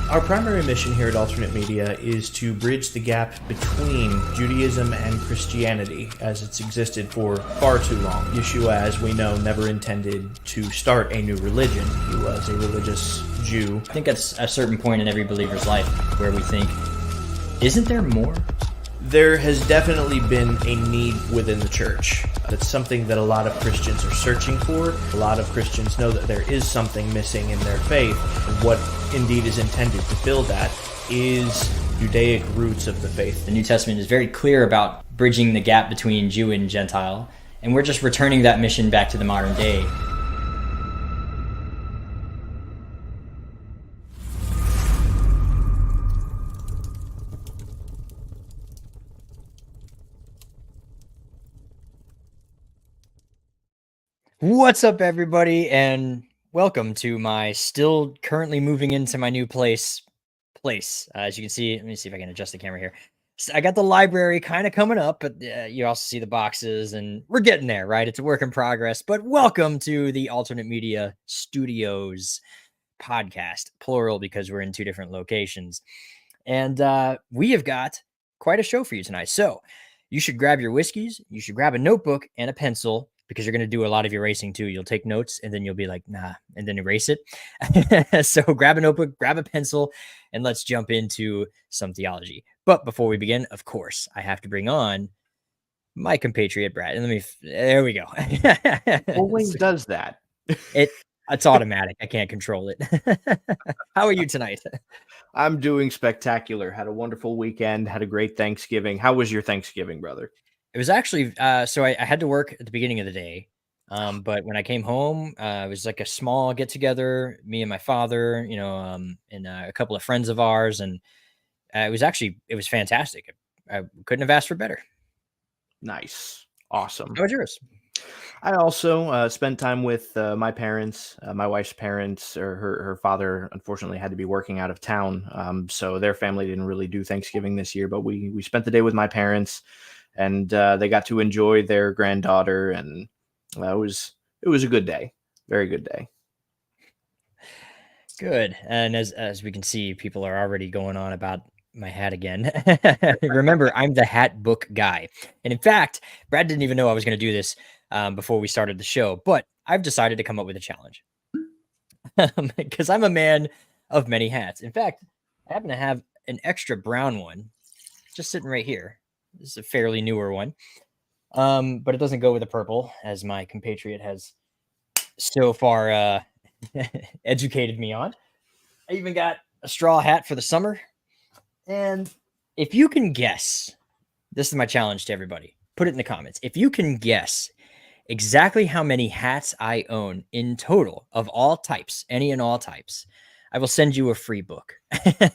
Our primary mission here at Alternate Media is to bridge the gap between Judaism and Christianity, as it's existed for far too long. Yeshua, as we know, never intended to start a new religion. He was a religious Jew. I think at a certain point in every believer's life where we think, isn't there more? There has definitely been a need within the church. It's something that a lot of Christians are searching for. A lot of Christians know that there is something missing in their faith. And what indeed is intended to fill that is Judaic roots of the faith. The New Testament is very clear about bridging the gap between Jew and Gentile, and we're just returning that mission back to the modern day. What's up, everybody, and welcome to my still currently moving into my new place. As you can see, let me see if I can adjust the camera here. So I got the library kind of coming up, but you also see the boxes, and we're getting there, right? It's a work in progress, but welcome to the Alternate Media Studios podcast, plural, because we're in two different locations. And we have got quite a show for you tonight. So you should grab your whiskeys, you should grab a notebook and a pencil, because you're going to do a lot of erasing too. You'll take notes and then you'll be like, nah, and then erase it. So grab a notebook, grab a pencil, and let's jump into some theology. But before we begin, of course, I have to bring on my compatriot, Brad. And there we go. Always does that. It's automatic. I can't control it. How are you tonight? I'm doing spectacular. Had a wonderful weekend. Had a great Thanksgiving. How was your Thanksgiving, brother? It was actually, so I had to work at the beginning of the day. But when I came home, it was like a small get together, me and my father, and a couple of friends of ours. And it was fantastic. I couldn't have asked for better. Nice. Awesome. How was yours? I also spent time with my parents, my wife's parents, or her father, unfortunately, had to be working out of town. So their family didn't really do Thanksgiving this year, but we spent the day with my parents. And they got to enjoy their granddaughter, and it was a good day, very good day. Good. And as we can see, people are already going on about my hat again. Remember, I'm the hat book guy, and in fact, Brad didn't even know I was going to do this before we started the show. But I've decided to come up with a challenge because I'm a man of many hats. In fact, I happen to have an extra brown one just sitting right here. This is a fairly newer one, but it doesn't go with the purple, as my compatriot has so far educated me on. I even got a straw hat for the summer. And if you can guess, this is my challenge to everybody. Put it in the comments. If you can guess exactly how many hats I own in total of all types, any and all types, I will send you a free book.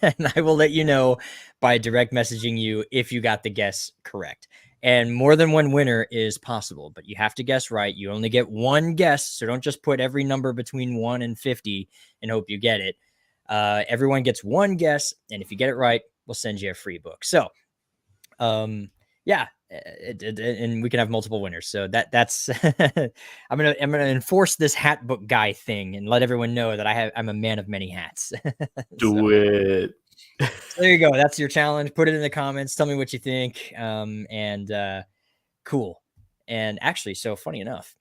And I will let you know by direct messaging you if you got the guess correct. And more than one winner is possible, but you have to guess right. You only get one guess, so don't just put every number between 1 and 50 and hope you get it. Everyone gets one guess, and if you get it right, we'll send you a free book. So, yeah. And we can have multiple winners. So that's I'm gonna enforce this hat book guy thing and let everyone know that I'm a man of many hats. Do it. So there you go. That's your challenge. Put it in the comments. Tell me what you think. Cool. And actually, so funny enough,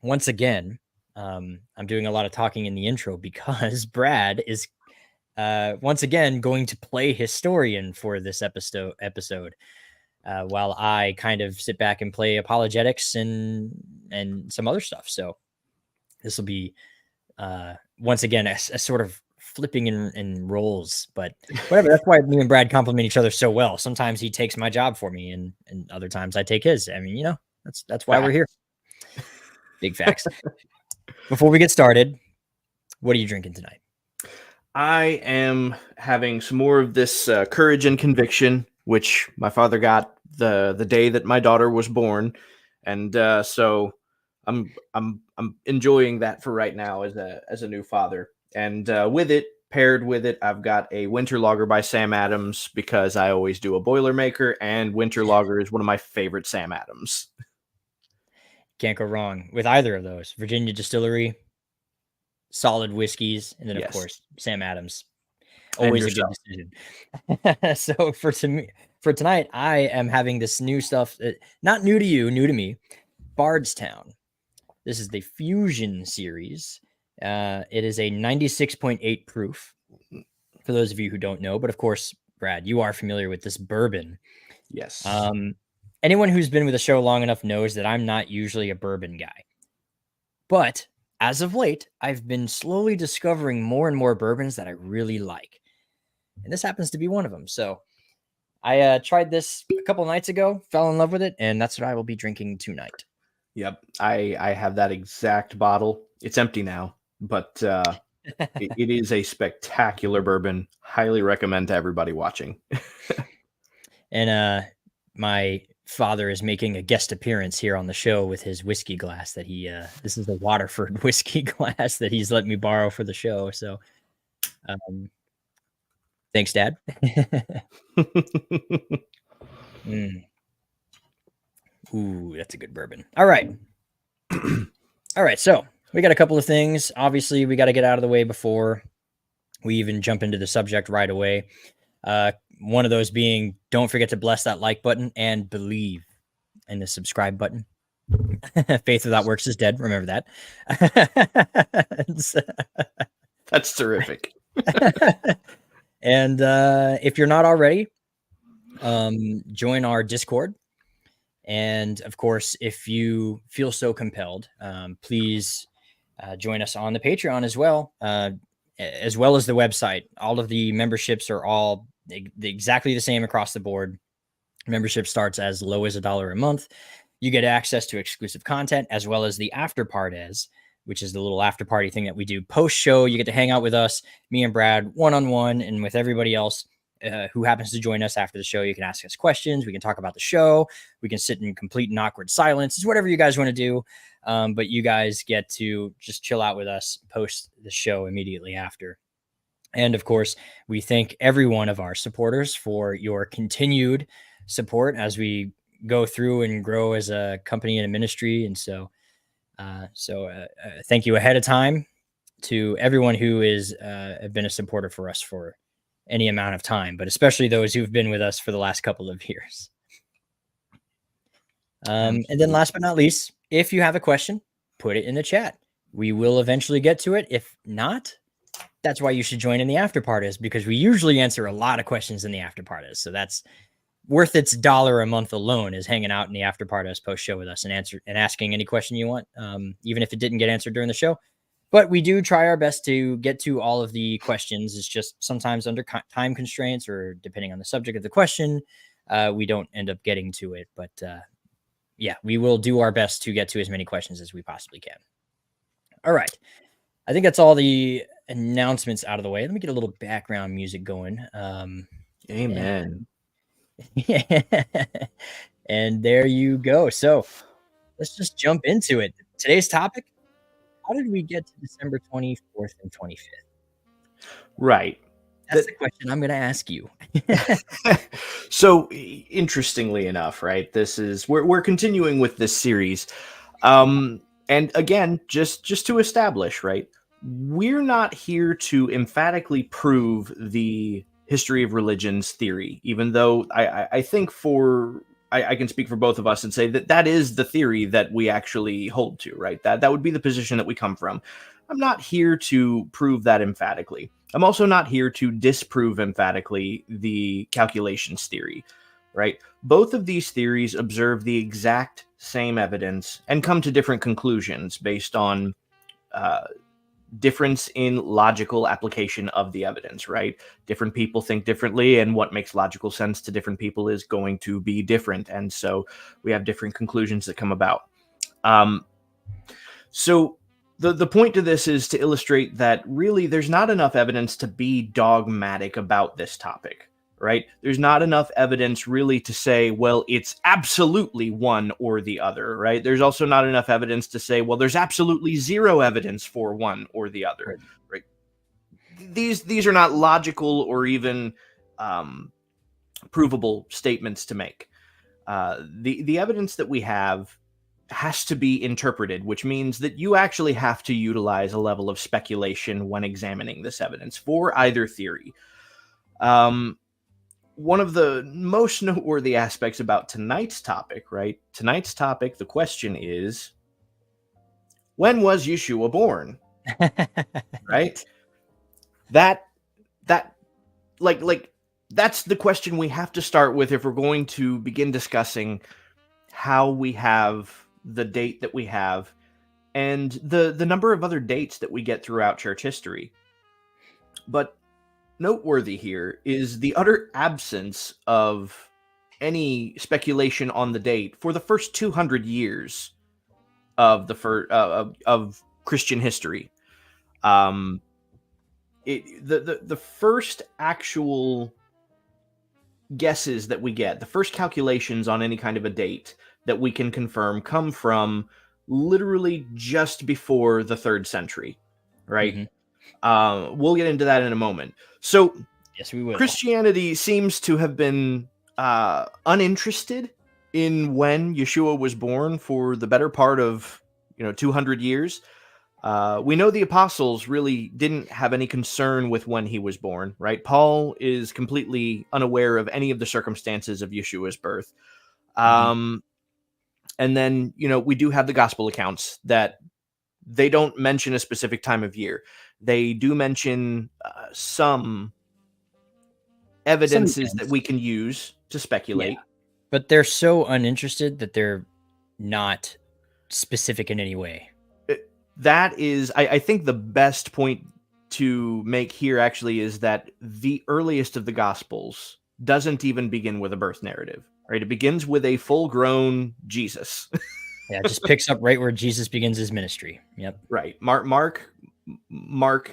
once again, I'm doing a lot of talking in the intro because Brad is once again going to play historian for this episode. While I kind of sit back and play apologetics and some other stuff. So this will be, once again, a sort of flipping in roles, but whatever. That's why me and Brad complement each other so well. Sometimes he takes my job for me and other times I take his. I mean, that's why we're here. Big facts. Before we get started, what are you drinking tonight? I am having some more of this Courage and Conviction, which my father got the day that my daughter was born, and so I'm enjoying that for right now as a new father. And paired with it, I've got a Winter Lager by Sam Adams because I always do a Boilermaker, and Winter Lager is one of my favorite Sam Adams. Can't go wrong with either of those. Virginia Distillery, solid whiskeys, and then of course Sam Adams. Always a good yourself. decision. So for tonight, I am having this new stuff, not new to you, new to me, Bardstown. This is the Fusion series. It is a 96.8 proof, for those of you who don't know. But of course, Brad, you are familiar with this bourbon. Yes. Anyone who's been with the show long enough knows that I'm not usually a bourbon guy. But as of late, I've been slowly discovering more and more bourbons that I really like. And this happens to be one of them. So I tried this a couple nights ago, fell in love with it, and that's what I will be drinking tonight. Yep. I have that exact bottle. It's empty now, but it is a spectacular bourbon. Highly recommend to everybody watching. And my father is making a guest appearance here on the show with his whiskey glass that he this is the Waterford whiskey glass that he's let me borrow for the show. So thanks, Dad. Ooh, that's a good bourbon. All right. All right. So we got a couple of things. Obviously, we got to get out of the way before we even jump into the subject right away. One of those being, don't forget to bless that like button and believe in the subscribe button. Faith without works is dead. Remember that. That's terrific. And if you're not already, join our Discord. And of course, if you feel so compelled, please join us on the Patreon as well as the website. All of the memberships are all exactly the same across the board. Membership starts as low as $1 a month. You get access to exclusive content as well as the after parties, which is the little after party thing that we do post show. You get to hang out with us, me and Brad, one-on-one, and with everybody else who happens to join us after the show. You can ask us questions. We can talk about the show. We can sit in complete and awkward silence. It's whatever you guys want to do. But you guys get to just chill out with us post the show immediately after. And of course, we thank every one of our supporters for your continued support as we go through and grow as a company and a ministry. And so thank you ahead of time to everyone who is have been a supporter for us for any amount of time, but especially those who've been with us for the last couple of years. And then last but not least, if you have a question, put it in the chat. We will eventually get to it. If not, that's why you should join in the after parties, because we usually answer a lot of questions in the after parties. So that's worth its $1 a month alone, is hanging out in the after parties post show with us and asking any question you want, even if it didn't get answered during the show. But we do try our best to get to all of the questions. It's just sometimes under time constraints or depending on the subject of the question, we don't end up getting to it. But yeah, we will do our best to get to as many questions as we possibly can. All right. I think that's all the announcements out of the way. Let me get a little background music going. Amen. And there you go. So let's just jump into it. Today's topic: how did we get to December 24th and 25th? Right. That's the question I'm going to ask you. So interestingly enough, right, this is we're continuing with this series. And again, just to establish, right, we're not here to emphatically prove the history of religions theory, even though I think I can speak for both of us and say that is the theory that we actually hold to, right? That would be the position that we come from. I'm not here to prove that emphatically. I'm also not here to disprove emphatically the calculations theory, right? Both of these theories observe the exact same evidence and come to different conclusions based on difference in logical application of the evidence, right? Different people think differently, and what makes logical sense to different people is going to be different. And so we have different conclusions that come about. So the point to this is to illustrate that really there's not enough evidence to be dogmatic about this topic, right? There's not enough evidence really to say, well, it's absolutely one or the other, right? There's also not enough evidence to say, well, there's absolutely zero evidence for one or the other, right? These are not logical or even provable statements to make. The evidence that we have has to be interpreted, which means that you actually have to utilize a level of speculation when examining this evidence for either theory. One of the most noteworthy aspects about tonight's topic, right? Tonight's topic, the question is, when was Yeshua born? Right? That like that's the question we have to start with if we're going to begin discussing how we have the date that we have and the number of other dates that we get throughout church history. But noteworthy here is the utter absence of any speculation on the date for the first 200 years of of Christian history. The first actual guesses that we get, the first calculations on any kind of a date that we can confirm, come from literally just before the 3rd century, right? Mm-hmm. We'll get into that in a moment. So, yes, we will. Christianity seems to have been uninterested in when Yeshua was born for the better part of 200 years. We know the apostles really didn't have any concern with when he was born, right? Paul is completely unaware of any of the circumstances of Yeshua's birth. And then, we do have the gospel accounts that they don't mention a specific time of year. They do mention some evidences that we can use to speculate. Yeah. But they're so uninterested that they're not specific in any way. That is, I think the best point to make here actually is that the earliest of the Gospels doesn't even begin with a birth narrative, right? It begins with a full-grown Jesus. Yeah, it just picks up right where Jesus begins his ministry. Yep. Right. Mark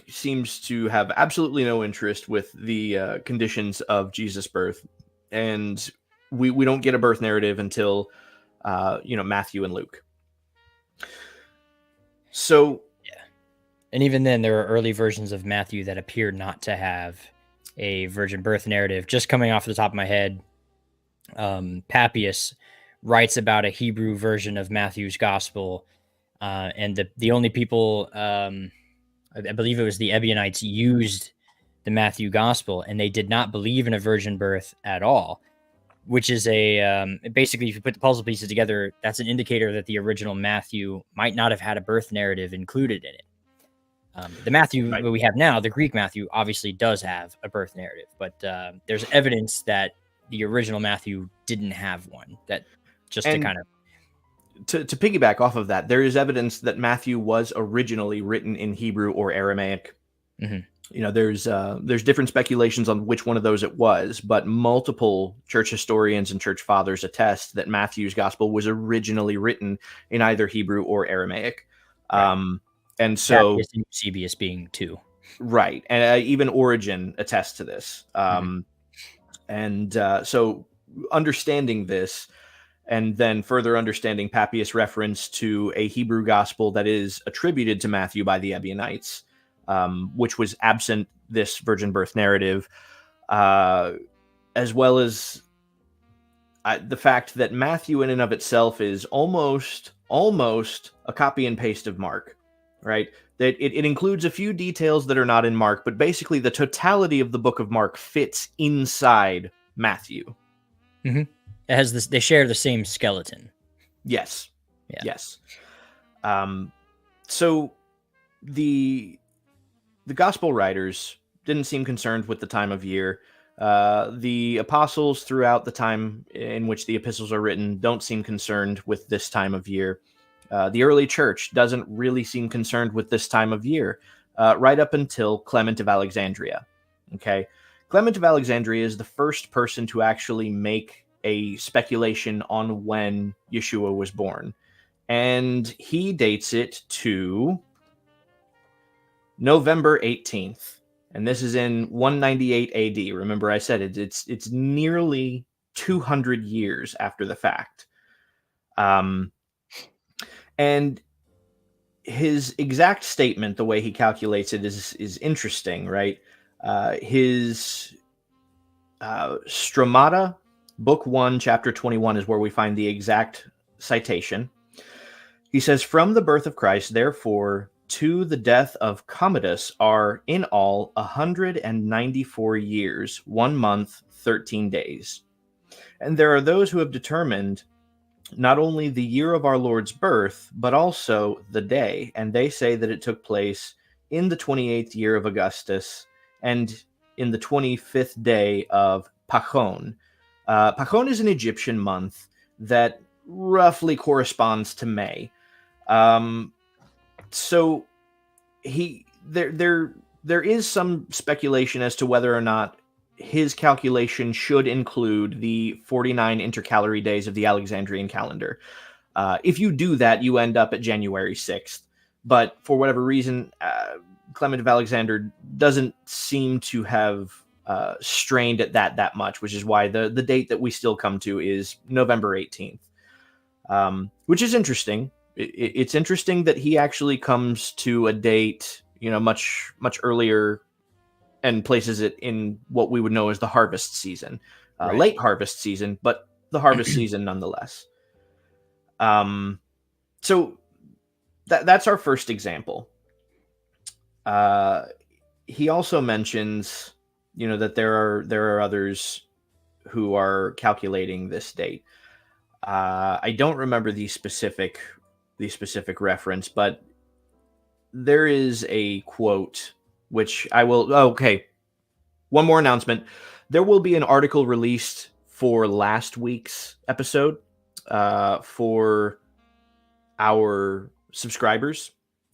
seems to have absolutely no interest with the conditions of Jesus' birth, and we don't get a birth narrative until Matthew and Luke. So, yeah. And even then, there are early versions of Matthew that appear not to have a virgin birth narrative. Just coming off the top of my head, Papias writes about a Hebrew version of Matthew's gospel. And the only people, I believe it was the Ebionites, used the Matthew gospel, and they did not believe in a virgin birth at all. Which is basically, if you put the puzzle pieces together, that's an indicator that the original Matthew might not have had a birth narrative included in it. The Matthew that we have now, the Greek Matthew, obviously does have a birth narrative, but there's evidence that the original Matthew didn't have one. That just to kind of to piggyback off of that, there is evidence that Matthew was originally written in Hebrew or Aramaic. Mm-hmm. There's different speculations on which one of those it was, but multiple church historians and church fathers attest that Matthew's gospel was originally written in either Hebrew or Aramaic. Right. And so Eusebius being two. Right. And even Origen attests to this. So understanding this, and then further understanding Papias' reference to a Hebrew gospel that is attributed to Matthew by the Ebionites, which was absent this virgin birth narrative, as well as the fact that Matthew in and of itself is almost a copy and paste of Mark, right? That it includes a few details that are not in Mark, but basically the totality of the book of Mark fits inside Matthew. Mm-hmm. It has this. They share the same skeleton. Yes. Yeah. Yes. So the gospel writers didn't seem concerned with the time of year. The apostles throughout the time in which the epistles are written don't seem concerned with this time of year. The early church doesn't really seem concerned with this time of year, right up until Clement of Alexandria. Okay, Clement of Alexandria is the first person to actually make a speculation on when Yeshua was born, and he dates it to November 18th. And this is in 198 AD. Remember, I said it's nearly 200 years after the fact. And his exact statement, the way he calculates it, is interesting, right? His Stromata, Book 1, Chapter 21, is where we find the exact citation. He says, "From the birth of Christ, therefore, to the death of Commodus are in all 194 years, 1 month, 13 days. And there are those who have determined not only the year of our Lord's birth, but also the day. And they say that it took place in the 28th year of Augustus and in the 25th day of Pachon. Pachon is an Egyptian month that roughly corresponds to May. So there is some speculation as to whether or not his calculation should include the 49 intercalary days of the Alexandrian calendar. If you do that, you end up at January 6th. But for whatever reason, Clement of Alexander doesn't seem to have strained at that much, which is why the date that we still come to is November 18th, which is interesting. It's interesting that he actually comes to a date, much earlier, and places it in what we would know as the harvest season, Right. Late harvest season, but the harvest season nonetheless. So that's our first example. He also mentions, that there are others who are calculating this date. I don't remember the specific reference, but there is a quote which I will. Okay, one more announcement. There will be an article released for last week's episode for our subscribers.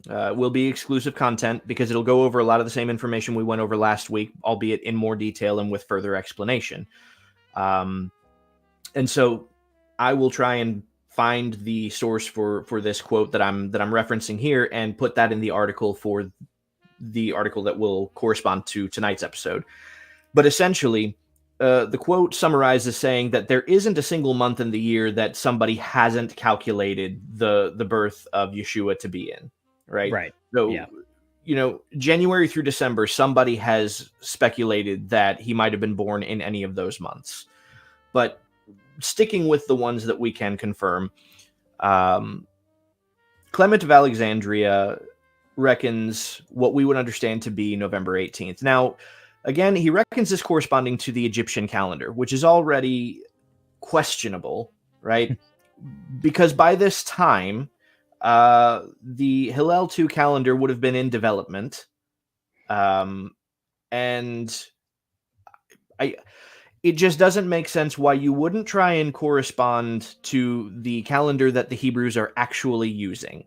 Will be exclusive content because it'll go over a lot of the same information we went over last week, albeit in more detail and with further explanation. And so I will try and find the source for this quote that I'm referencing here and put that in the article for the article that will correspond to tonight's episode. But essentially, the quote summarizes saying that there isn't a single month in the year that somebody hasn't calculated the birth of Yeshua to be in, right? Right. So, yeah. January through December, somebody has speculated that he might have been born in any of those months. But sticking with the ones that we can confirm, Clement of Alexandria reckons what we would understand to be November 18th. Now, again, he reckons this corresponding to the Egyptian calendar, which is already questionable, right? Because by this time, the Hillel II calendar would have been in development. And it just doesn't make sense why you wouldn't try and correspond to the calendar that the Hebrews are actually using.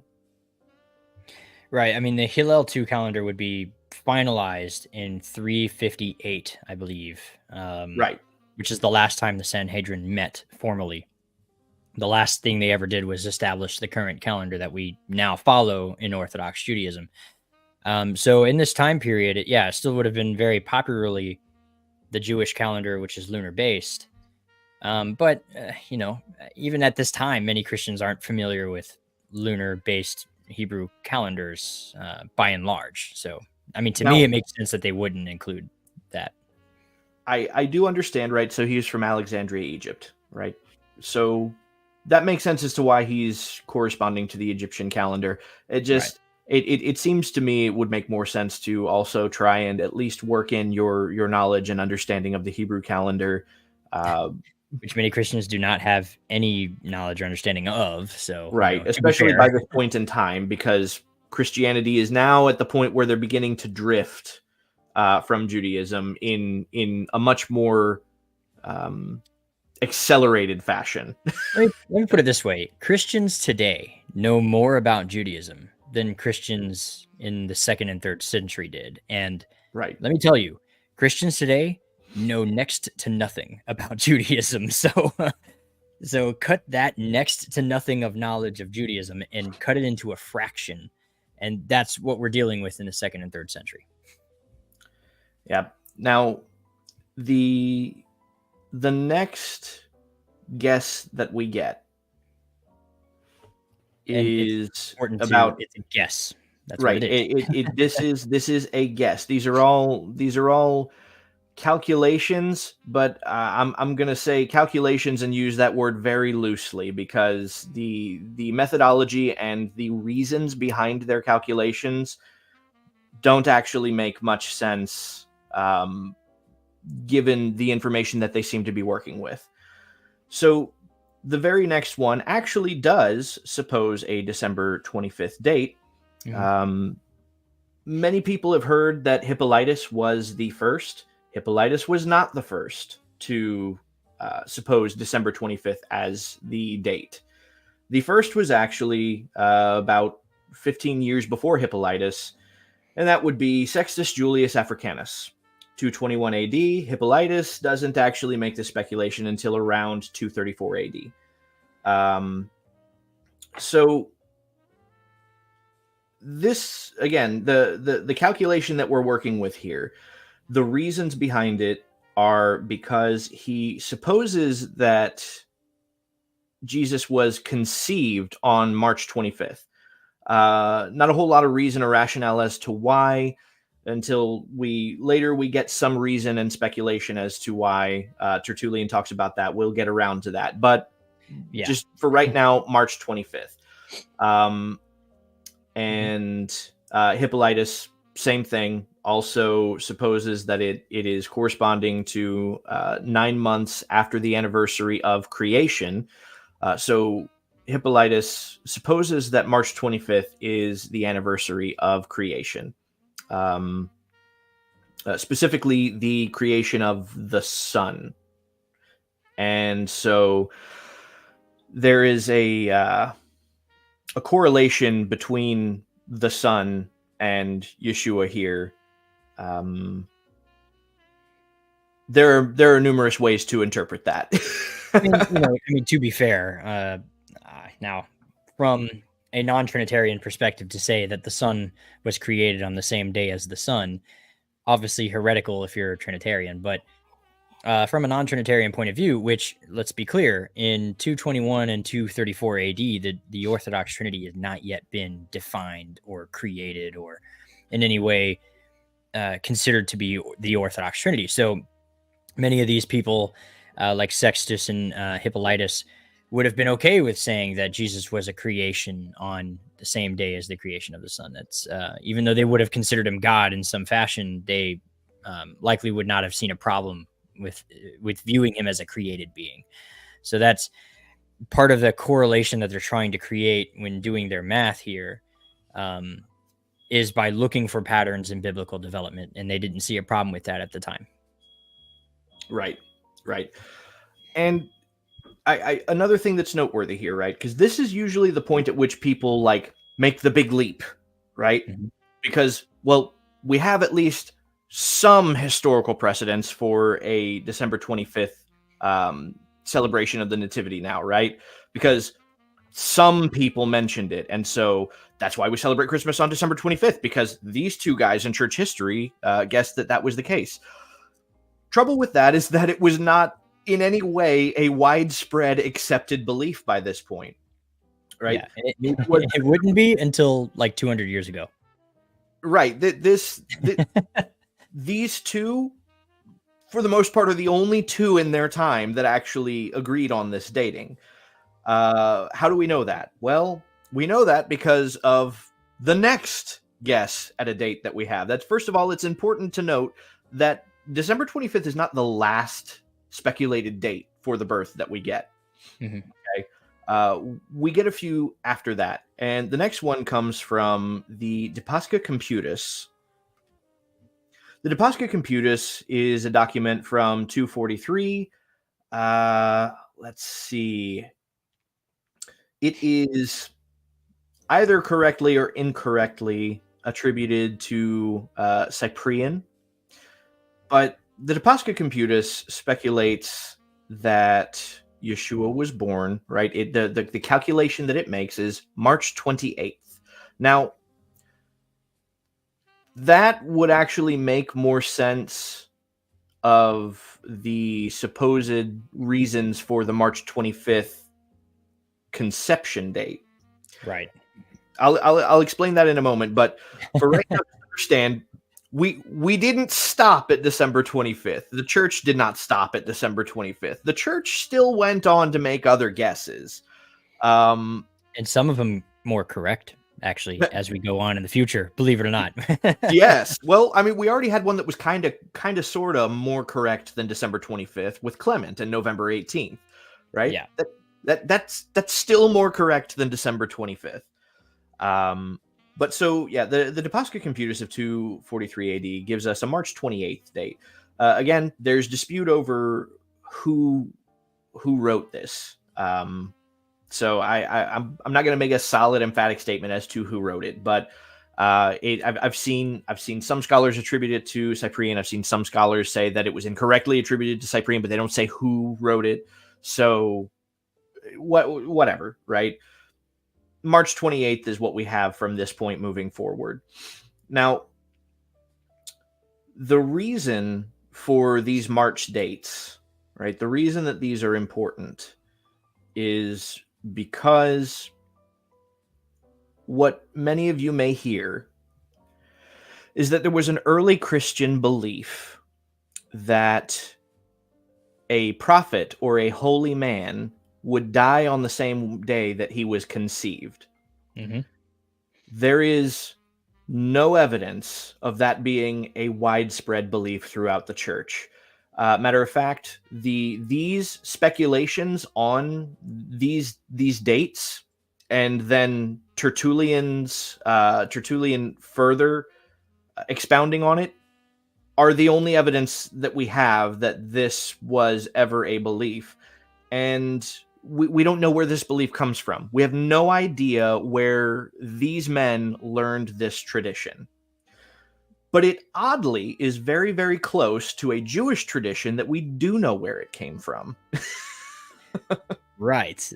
Right. I mean, the Hillel II calendar would be finalized in 358, I believe. Right. Which is the last time the Sanhedrin met formally. The last thing they ever did was establish the current calendar that we now follow in Orthodox Judaism. So in this time period, it still would have been very popularly the Jewish calendar, which is lunar based. But even at this time, many Christians aren't familiar with lunar based Hebrew calendars by and large. So, I mean, to me, it makes sense that they wouldn't include that. I do understand, right? So he's from Alexandria, Egypt, right? So that makes sense as to why he's corresponding to the Egyptian calendar. It just, it seems to me it would make more sense to also try and at least work in your knowledge and understanding of the Hebrew calendar. Which many Christians do not have any knowledge or understanding of. So, right, especially by this point in time, because Christianity is now at the point where they're beginning to drift from Judaism in a much more accelerated fashion. Let me put it this way. Christians today know more about Judaism than Christians in the 2nd and 3rd century did. And right, let me tell you, Christians today know next to nothing about Judaism. So cut that next to nothing of knowledge of Judaism and cut it into a fraction. And that's what we're dealing with in the 2nd and 3rd century. Yeah. Now, the next guess that we get is about it's a guess. That's right. What it is. This is a guess. These are all calculations, but I'm going to say calculations and use that word very loosely, because the methodology and the reasons behind their calculations don't actually make much sense, given the information that they seem to be working with. So the very next one actually does suppose a December 25th date. Many people have heard that Hippolytus was the first. Hippolytus was not the first to suppose December 25th as the date. The first was actually about 15 years before Hippolytus, and that would be Sextus Julius Africanus, 221 AD. Hippolytus doesn't actually make the speculation until around 234 AD. So this, again, the calculation that we're working with here, the reasons behind it are because he supposes that Jesus was conceived on March 25th. Not a whole lot of reason or rationale as to why, until we get some reason and speculation as to why. Tertullian talks about that. We'll get around to that. But just for right now, March 25th. And Hippolytus, same thing, also supposes that it is corresponding to 9 months after the anniversary of creation. So Hippolytus supposes that March 25th is the anniversary of creation, specifically the creation of the sun. And so there is a correlation between the sun and Yeshua here. There are numerous ways to interpret that. I mean, to be fair, now from a non-Trinitarian perspective, to say that the sun was created on the same day as the sun, obviously heretical if you're a Trinitarian, but from a non-Trinitarian point of view, which, let's be clear, in 221 and 234 AD, the Orthodox Trinity has not yet been defined or created or in any way considered to be the Orthodox Trinity. So many of these people, like Sextus and Hippolytus, would have been okay with saying that Jesus was a creation on the same day as the creation of the sun. That's even though they would have considered him God in some fashion, they likely would not have seen a problem with viewing him as a created being. So that's part of the correlation that they're trying to create when doing their math here, is by looking for patterns in biblical development, and they didn't see a problem with that at the time. Right. And I another thing that's noteworthy here, right? Because this is usually the point at which people like make the big leap, right? Mm-hmm. Because, well, we have at least some historical precedence for a December 25th celebration of the Nativity now, right? Because some people mentioned it. And so that's why we celebrate Christmas on December 25th, because these two guys in church history guessed that was the case. Trouble with that is that it was not in any way a widespread accepted belief by this point, right? Yeah, it wouldn't be until like 200 years ago. Right. These two, for the most part, are the only two in their time that actually agreed on this dating. How do we know that? Well, we know that because of the next guess at a date that we have. That's, first of all, it's important to note that December 25th is not the last speculated date for the birth that we get. Mm-hmm. Okay. We get a few after that. And the next one comes from the De Pascha Computus. The De Pascha Computus is a document from 243. Let's see. It is either correctly or incorrectly attributed to Cyprian. But the De Pascha Computus speculates that Yeshua was born, right? The calculation that it makes is March 28th. Now, that would actually make more sense of the supposed reasons for the March 25th conception date. Right. I'll explain that in a moment, but for right now, to understand, we didn't stop at December 25th. The church did not stop at December 25th. The church still went on to make other guesses. And some of them more correct, actually, as we go on in the future, believe it or not. Yes. Well, I mean, we already had one that was kind of sort of more correct than December 25th with Clement and November 18th, right? Yeah. That's still more correct than December 25th. But so yeah, the Deposca Computers of 243 AD gives us a March 28th date. Again, there's dispute over who wrote this. So I'm not going to make a solid emphatic statement as to who wrote it, but I've seen some scholars attribute it to Cyprian. I've seen some scholars say that it was incorrectly attributed to Cyprian, but they don't say who wrote it. So whatever, right? March 28th is what we have from this point moving forward. Now, the reason for these March dates, right? The reason that these are important is because what many of you may hear is that there was an early Christian belief that a prophet or a holy man would die on the same day that he was conceived. Mm-hmm. There is no evidence of that being a widespread belief throughout the church. Matter of fact, these speculations on these dates, and then Tertullian further expounding on it, are the only evidence that we have that this was ever a belief. And we don't know where this belief comes from. We have no idea where these men learned this tradition. But it oddly is very, very close to a Jewish tradition that we do know where it came from. Right.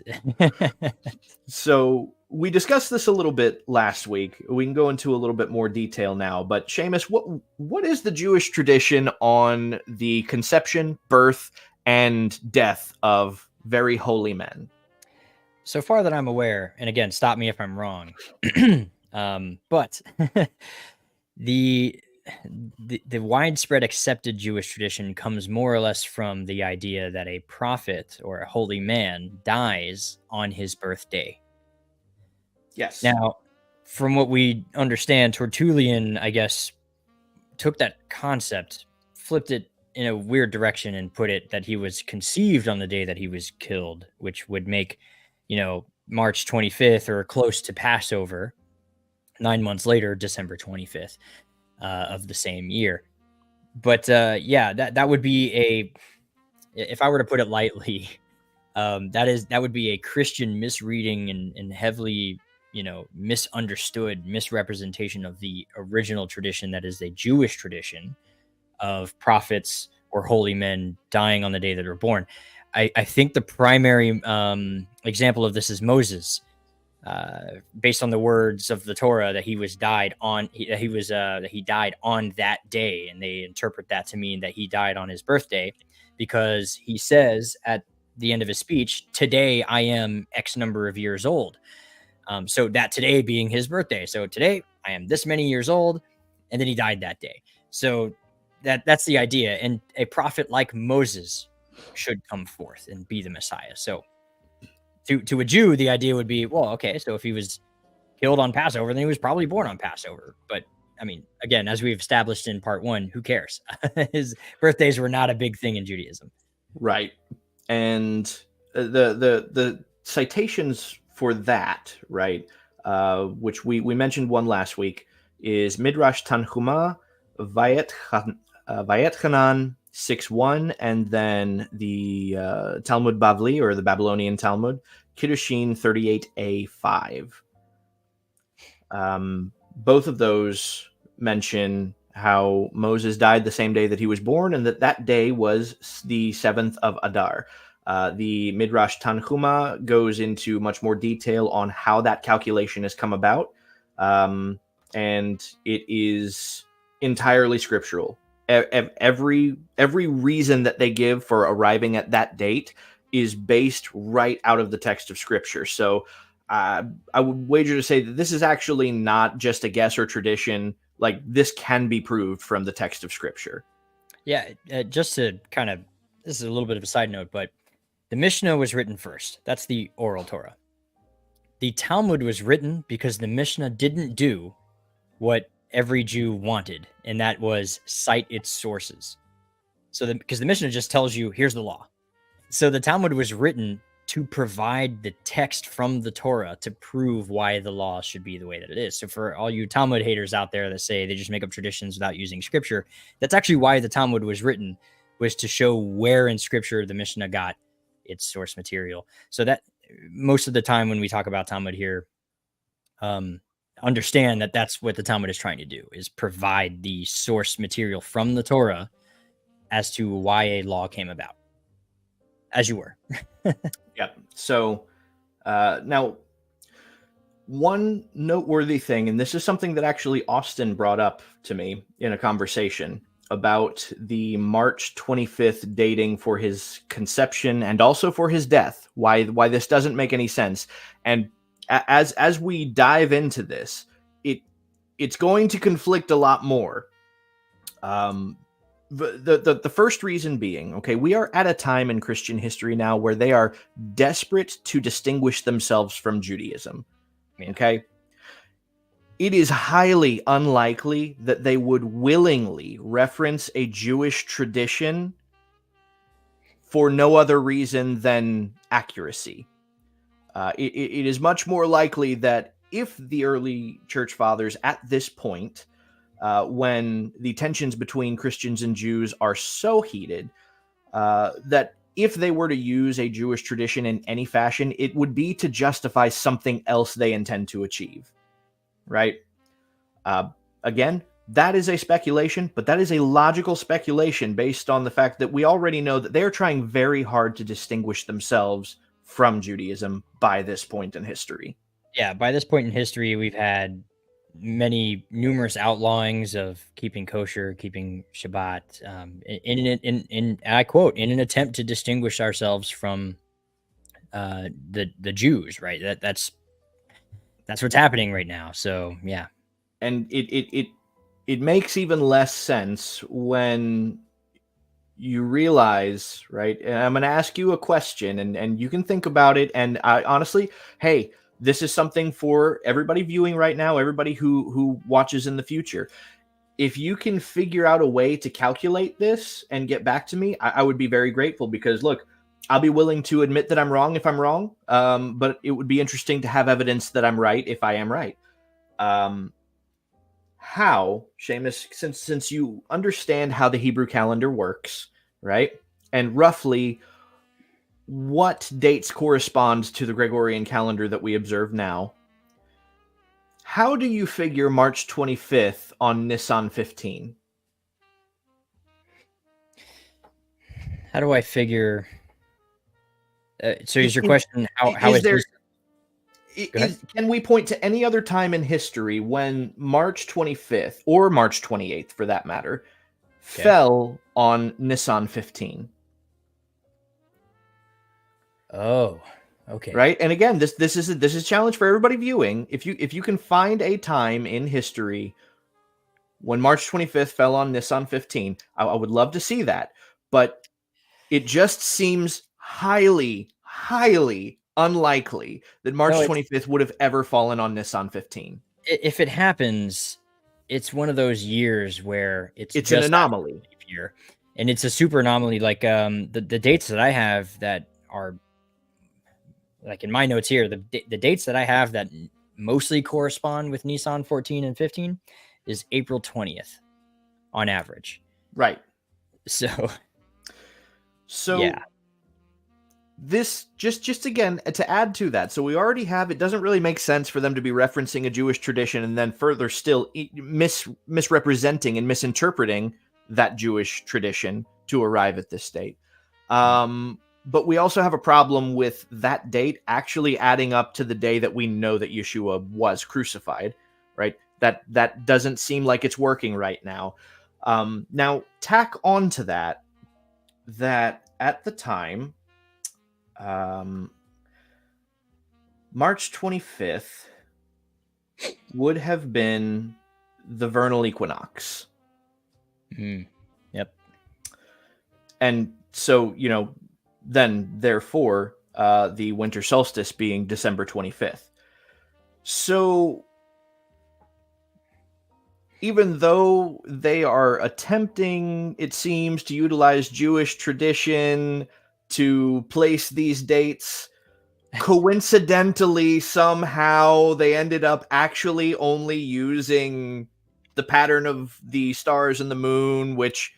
So we discussed this a little bit last week. We can go into a little bit more detail now. But Seamus, what is the Jewish tradition on the conception, birth, and death of very holy men? So far that I'm aware, and again, stop me if I'm wrong, but the widespread accepted Jewish tradition comes more or less from the idea that a prophet or a holy man dies on his birthday. Yes. Now, from what we understand, Tertullian, I guess, took that concept, flipped it in a weird direction, and put it that he was conceived on the day that he was killed, which would make, March 25th or close to Passover, 9 months later, December 25th of the same year. But that would be if I were to put it lightly, that would be a Christian misreading and heavily, misunderstood misrepresentation of the original tradition that is a Jewish tradition of prophets or holy men dying on the day that they're born. I think the primary example of this is Moses, based on the words of the Torah that he died on that day, and they interpret that to mean that he died on his birthday, because he says at the end of his speech, "Today I am X number of years old." So that today being his birthday. So today I am this many years old, and then he died that day. So that's the idea. And a prophet like Moses should come forth and be the Messiah. So to a Jew, the idea would be, well, okay, so if he was killed on Passover, then he was probably born on Passover. But I mean, again, as we've established in part 1, who cares? His birthdays were not a big thing in Judaism. Right. And the citations for that, right, which we mentioned one last week, is Midrash Tanhuma, Vayet Hanan 6:1, and then the Talmud Bavli, or the Babylonian Talmud, Kiddushin 38a5. Both of those mention how Moses died the same day that he was born, and that day was the 7th of Adar. The Midrash Tanhuma goes into much more detail on how that calculation has come about, and it is entirely scriptural. Every reason that they give for arriving at that date is based right out of the text of Scripture. So I would wager to say that this is actually not just a guess or tradition like this can be proved from the text of Scripture. Yeah, just to kind of, this is a little bit of a side note, but the Mishnah was written first. That's the oral Torah. The Talmud was written because the Mishnah didn't do what every Jew wanted, and that was cite its sources. So because the Mishnah just tells you, here's the law. So the Talmud was written to provide the text from the Torah to prove why the law should be the way that it is. So for all you Talmud haters out there that say they just make up traditions without using scripture, that's actually why the Talmud was written, was to show where in scripture the Mishnah got its source material. So that most of the time when we talk about Talmud here, understand that that's what the Talmud is trying to do, is provide the source material from the Torah as to why a law came about, as you were. Yep. So now, one noteworthy thing, and this is something that actually Austin brought up to me in a conversation about the March 25th dating for his conception and also for his death, why this doesn't make any sense. And as we dive into this, it's going to conflict a lot more. The first reason being, okay, we are at a time in Christian history now where they are desperate to distinguish themselves from Judaism. Okay. It is highly unlikely that they would willingly reference a Jewish tradition for no other reason than accuracy. It is much more likely that if the early church fathers at this point, when the tensions between Christians and Jews are so heated, that if they were to use a Jewish tradition in any fashion, it would be to justify something else they intend to achieve, right? Again, that is a speculation, but that is a logical speculation based on the fact that we already know that they're trying very hard to distinguish themselves from Judaism by this point in history. Yeah, by this point in history, we've had numerous outlawings of keeping kosher, keeping Shabbat, in I quote, in an attempt to distinguish ourselves from the Jews, right? That's what's happening right now. So yeah, and it makes even less sense when you realize, right? And I'm going to ask you a question, and you can think about it. And I honestly, hey, this is something for everybody viewing right now, everybody who watches in the future. If you can figure out a way to calculate this and get back to me, I would be very grateful, because look, I'll be willing to admit that I'm wrong if I'm wrong, but it would be interesting to have evidence that I'm right if I am right. How, Seamus, since you understand how the Hebrew calendar works, right, and roughly what dates correspond to the Gregorian calendar that we observe now, how do you figure March 25th on Nisan 15? how do I figure? So is your question how is there? This... Can we point to any other time in history when March 25th, or March 28th for that matter, fell on Nisan 15? Oh, okay. Right. And again, this is a challenge for everybody viewing. If you can find a time in history when March 25th fell on Nisan 15, I would love to see that. But it just seems highly, highly unlikely that March 25th would have ever fallen on Nisan 15. If it happens, it's one of those years where it's just an anomaly year, and it's a super anomaly. Like the dates that I have that are like in my notes here, the dates that I have that mostly correspond with Nisan 14 and 15 is April 20th on average. Right. So yeah. This just again to add to that. So we already have, it doesn't really make sense for them to be referencing a Jewish tradition and then further still misrepresenting and misinterpreting that Jewish tradition to arrive at this date. But we also have a problem with that date actually adding up to the day that we know that Yeshua was crucified, right? That doesn't seem like it's working right now. Now tack on to that at the time, March 25th would have been the vernal equinox. Yep. And so, then therefore, the winter solstice being December 25th. So even though they are attempting, it seems, to utilize Jewish tradition to place these dates, coincidentally, somehow they ended up actually only using the pattern of the stars and the moon, which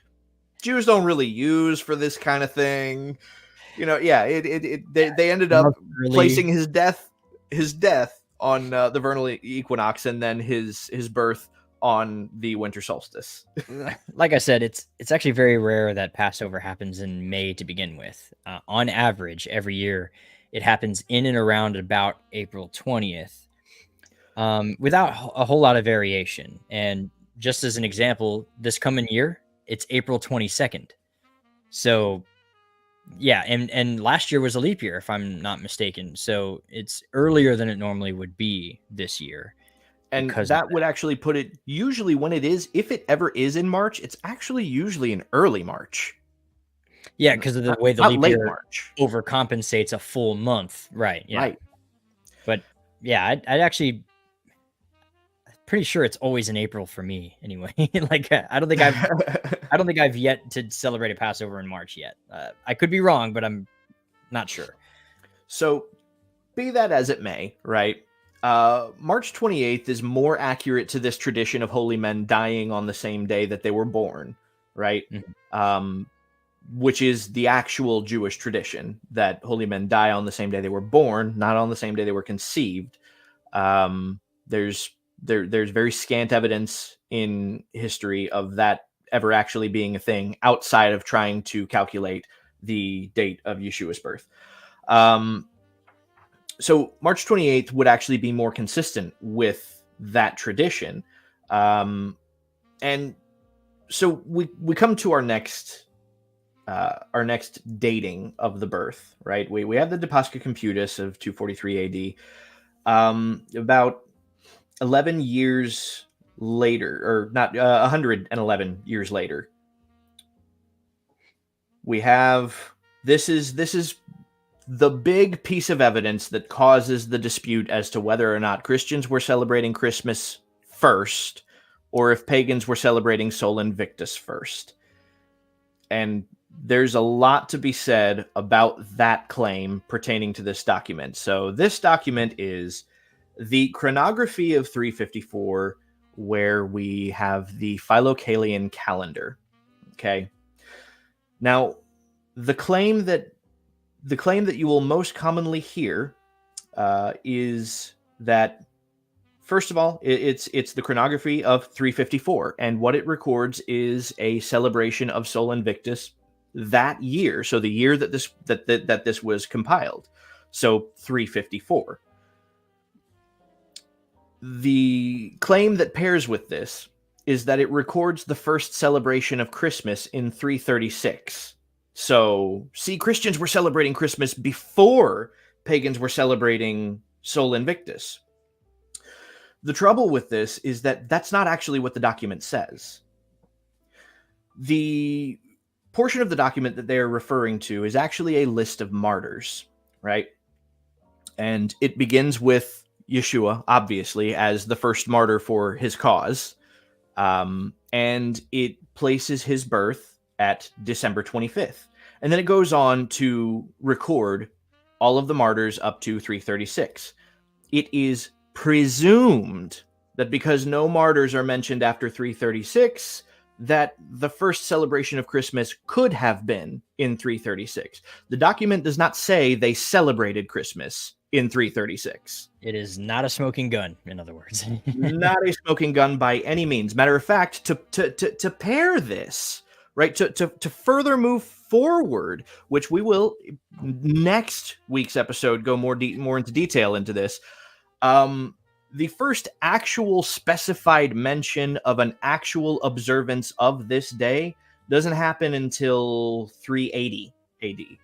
Jews don't really use for this kind of thing. They ended up placing his death on the vernal equinox, and then his birth on the winter solstice. Like I said, it's actually very rare that Passover happens in May to begin with. On average, every year, it happens in and around about April 20th, without a whole lot of variation. And just as an example, this coming year, it's April 22nd. So, yeah, and last year was a leap year, if I'm not mistaken. So it's earlier than it normally would be this year. And that would actually put it, usually when it is, if it ever is in March, it's actually usually in early March. Yeah, because of the way the leap late year March overcompensates a full month. Right. Yeah. Right. But yeah, I'd actually pretty sure it's always in April for me anyway. Like I don't think I've yet to celebrate a Passover in March yet. I could be wrong, but I'm not sure. So be that as it may, right? March 28th is more accurate to this tradition of holy men dying on the same day that they were born, right? Mm-hmm. Which is the actual Jewish tradition, that holy men die on the same day they were born, not on the same day they were conceived. There's very scant evidence in history of that ever actually being a thing outside of trying to calculate the date of Yeshua's birth. So March 28th would actually be more consistent with that tradition. And so we come to our next dating of the birth, right? We have the De Pascha Computus of 243 AD. About 11 years later, or not, 111 years later, we have, this is the big piece of evidence that causes the dispute as to whether or not Christians were celebrating Christmas first, or if pagans were celebrating Sol Invictus first. And there's a lot to be said about that claim pertaining to this document. So this document is the Chronography of 354, where we have the Philocalian calendar. Okay. Now, the claim that you will most commonly hear is that, first of all, it's the Chronography of 354, and what it records is a celebration of Sol Invictus that year. So the year that this was compiled, so 354. The claim that pairs with this is that it records the first celebration of Christmas in 336. So, see, Christians were celebrating Christmas before pagans were celebrating Sol Invictus. The trouble with this is that that's not actually what the document says. The portion of the document that they're referring to is actually a list of martyrs, right? And it begins with Yeshua, obviously, as the first martyr for his cause. And it places his birth at December 25th. And then it goes on to record all of the martyrs up to 336. It is presumed that because no martyrs are mentioned after 336, that the first celebration of Christmas could have been in 336. The document does not say they celebrated Christmas in 336. It is not a smoking gun, in other words. Not a smoking gun by any means. Matter of fact, to pair this, right, to further move forward, which we will next week's episode go more into detail into this. The first actual specified mention of an actual observance of this day doesn't happen until 380 AD. Yeah,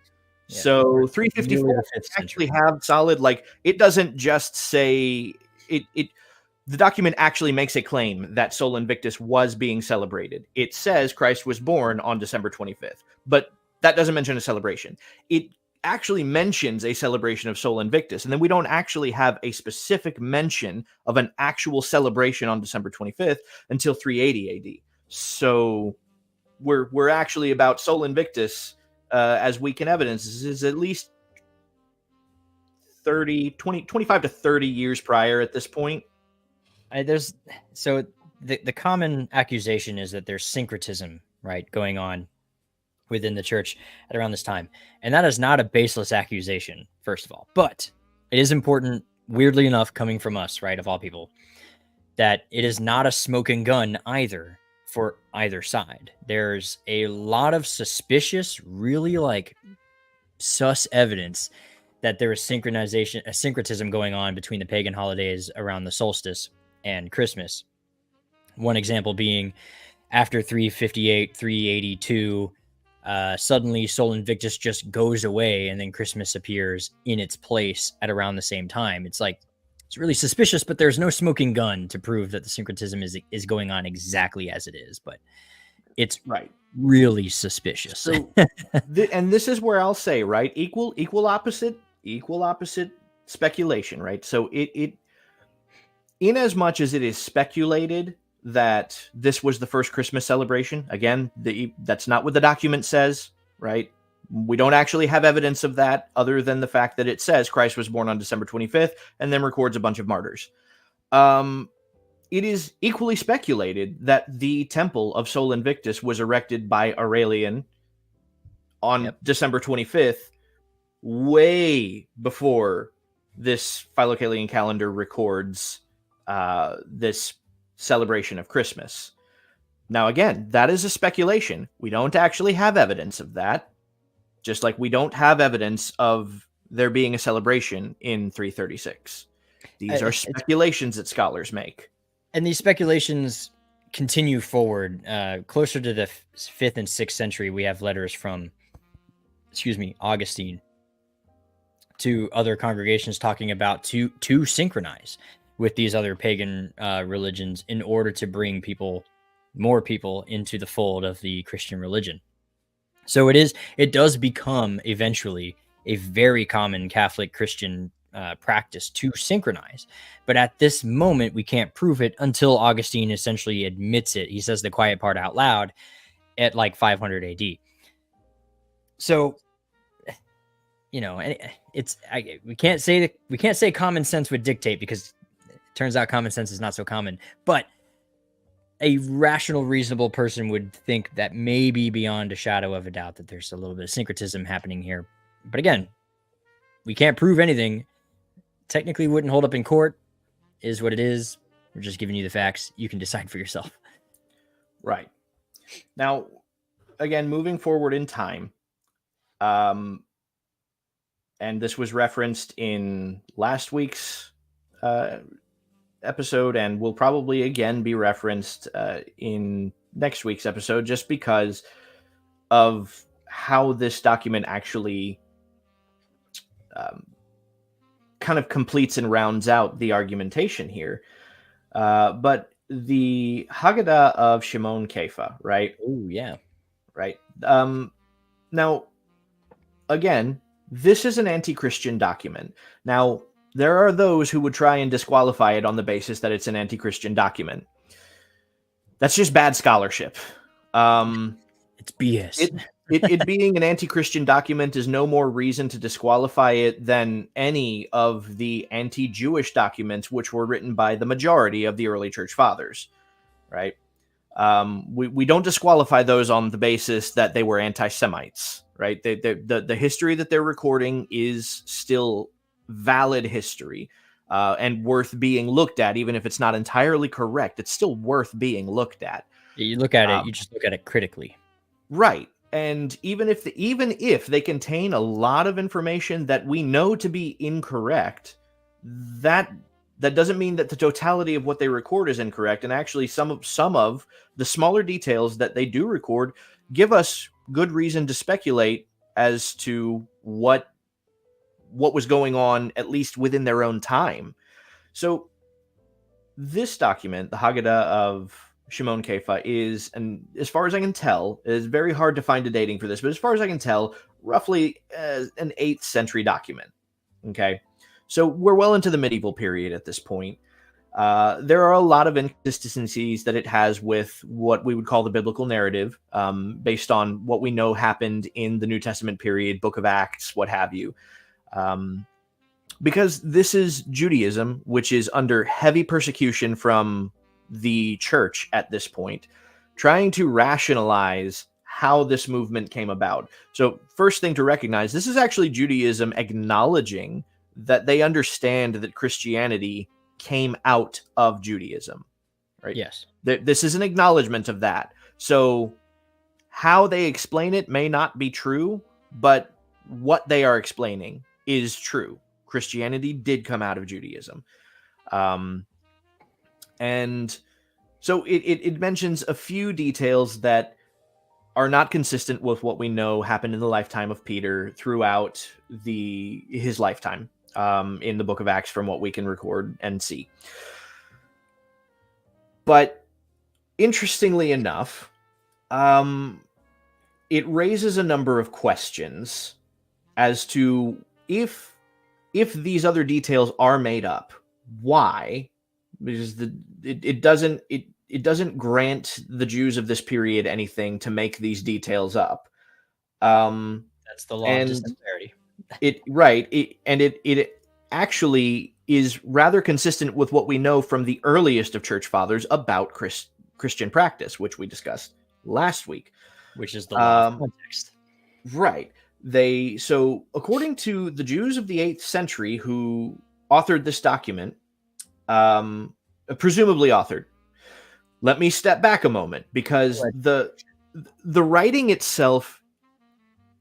so 354 actually have solid, like, it doesn't just say it. the document actually makes a claim that Sol Invictus was being celebrated. It says Christ was born on December 25th, but that doesn't mention a celebration. It actually mentions a celebration of Sol Invictus, and then we don't actually have a specific mention of an actual celebration on December 25th until 380 AD. So we're actually about Sol Invictus, as we can evidence, is at least 25 to 30 years prior at this point. The common accusation is that there's syncretism, right, going on within the church at around this time. And that is not a baseless accusation, first of all. But it is important, weirdly enough, coming from us, right, of all people, that it is not a smoking gun either for either side. There's a lot of suspicious, really like sus evidence that there is syncretism going on between the pagan holidays around the solstice and Christmas. One example being after 358, 382, suddenly Sol Invictus just goes away and then Christmas appears in its place at around the same time. It's like, it's really suspicious, but there's no smoking gun to prove that the syncretism is going on exactly as it is, but it's right. Really suspicious. So, and this is where I'll say, right, equal opposite speculation, right? So it in as much as it is speculated that this was the first Christmas celebration, again, that's not what the document says, right? We don't actually have evidence of that other than the fact that it says Christ was born on December 25th and then records a bunch of martyrs. It is equally speculated that the temple of Sol Invictus was erected by Aurelian on December 25th, way before this Philocalian calendar records this celebration of Christmas. Now, again, that is a speculation. We don't actually have evidence of that, just like we don't have evidence of there being a celebration in 336. These are speculations that scholars make. And these speculations continue forward. Closer to the 5th and 6th century, we have letters from, Augustine to other congregations talking about to synchronize with these other pagan religions in order to bring more people into the fold of the Christian religion. So it does become eventually a very common Catholic Christian practice to synchronize. But at this moment, we can't prove it until Augustine essentially admits it. He says the quiet part out loud at like 500 AD. So, we can't say common sense would dictate, because it turns out common sense is not so common. But a rational, reasonable person would think that maybe beyond a shadow of a doubt that there's a little bit of syncretism happening here. But again, we can't prove anything. Technically wouldn't hold up in court, is what it is. We're just giving you the facts. You can decide for yourself. Right. Now, again, moving forward in time, and this was referenced in last week's episode, and will probably again be referenced in next week's episode, just because of how this document actually kind of completes and rounds out the argumentation here. But the Hagada of Shimon Kepha, right? Oh, yeah. Right. Now, again, this is an anti-Christian document. Now, there are those who would try and disqualify it on the basis that it's an anti-Christian document. That's just bad scholarship. It's BS. It being an anti-Christian document is no more reason to disqualify it than any of the anti-Jewish documents which were written by the majority of the early church fathers, right? We don't disqualify those on the basis that they were anti-Semites, right? The history that they're recording is still valid history and worth being looked at, even if it's not entirely correct. It's still worth being looked at. You look at it, you just look at it critically. Right. And even if they contain a lot of information that we know to be incorrect, that doesn't mean that the totality of what they record is incorrect. And actually, some of the smaller details that they do record give us good reason to speculate as to what was going on, at least within their own time. So this document, the Hagada of Shimon Kepha, is, and as far as I can tell, it is very hard to find a dating for this, but as far as I can tell, roughly an 8th century document. Okay, so we're well into the medieval period at this point. There are a lot of inconsistencies that it has with what we would call the biblical narrative, based on what we know happened in the New Testament period, Book of Acts, what have you. Because this is Judaism, which is under heavy persecution from the church at this point, trying to rationalize how this movement came about. So first thing to recognize, this is actually Judaism acknowledging that they understand that Christianity came out of Judaism, right? Yes. This is an acknowledgement of that. So how they explain it may not be true, but what they are explaining is true. Christianity did come out of Judaism. And so it mentions a few details that are not consistent with what we know happened in the lifetime of Peter throughout his lifetime, in the Book of Acts, from what we can record and see. But interestingly enough, it raises a number of questions as to if these other details are made up, why? Because it doesn't grant the Jews of this period anything to make these details up. That's the law of disparity. It actually is rather consistent with what we know from the earliest of church fathers about Christian practice, which we discussed last week. Which is the law of context. Right. So according to the Jews of the 8th century who authored this document, presumably authored. Let me step back a moment, because the writing itself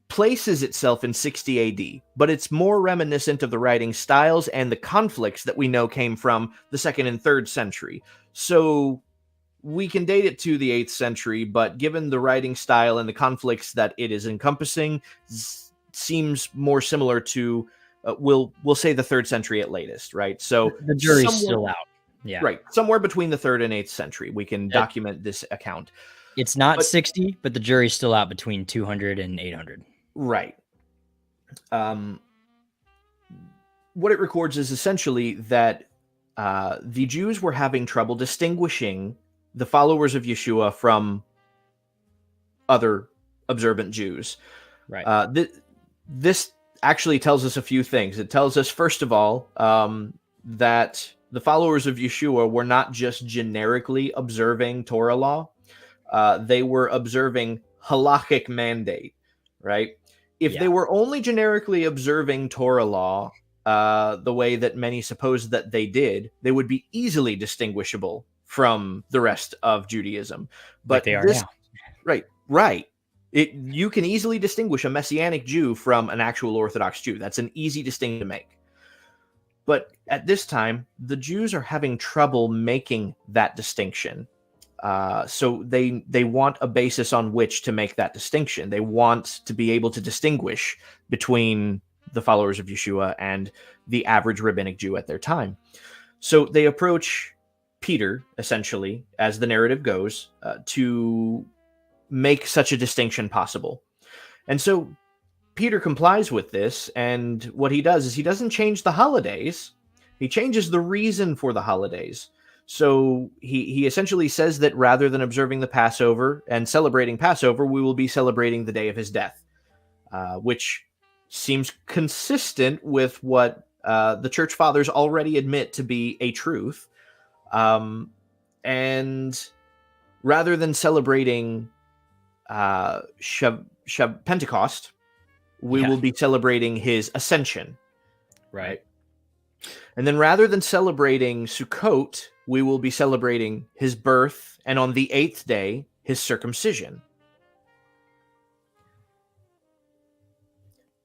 places itself in 60 AD, but it's more reminiscent of the writing styles and the conflicts that we know came from the 2nd and 3rd century. So we can date it to the 8th century, but given the writing style and the conflicts that it is encompassing, seems more similar to, we'll say, the 3rd century at latest, right? So the jury's still out. Yeah. Right. Somewhere between the 3rd and 8th century, we can document this account. It's not 60, but the jury's still out between 200 and 800. Right. What it records is essentially that the Jews were having trouble distinguishing the followers of Yeshua from other observant Jews. Right. This actually tells us a few things. It tells us, first of all, that the followers of Yeshua were not just generically observing Torah law. They were observing halakhic mandate, right? If they were only generically observing Torah law the way that many suppose that they did, they would be easily distinguishable from the rest of Judaism. But like they are now. Right. You can easily distinguish a Messianic Jew from an actual Orthodox Jew. That's an easy distinction to make. But at this time, the Jews are having trouble making that distinction. So they want a basis on which to make that distinction. They want to be able to distinguish between the followers of Yeshua and the average rabbinic Jew at their time. So they approach Peter, essentially, as the narrative goes, to make such a distinction possible. And so Peter complies with this, and what he does is he doesn't change the holidays. He changes the reason for the holidays. So he essentially says that rather than observing the Passover and celebrating Passover, we will be celebrating the day of his death, which seems consistent with what the church fathers already admit to be a truth. And rather than celebrating Pentecost, we will be celebrating his ascension. Right. And then rather than celebrating Sukot, we will be celebrating his birth, and on the 8th day, his circumcision.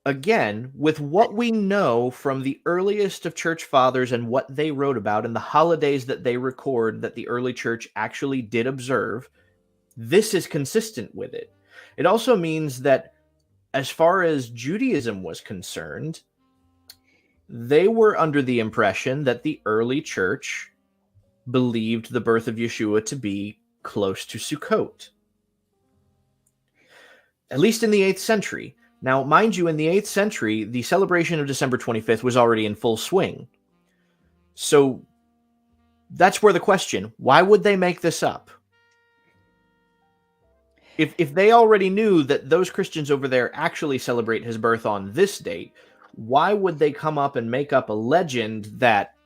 Again, with what we know from the earliest of church fathers and what they wrote about and the holidays that they record that the early church actually did observe, this is consistent with it. It also means that as far as Judaism was concerned, they were under the impression that the early church believed the birth of Yeshua to be close to Sukot, at least in the 8th century. Now, mind you, in the 8th century, the celebration of December 25th was already in full swing. So that's where the question, why would they make this up? If they already knew that those Christians over there actually celebrate his birth on this date, why would they come up and make up a legend that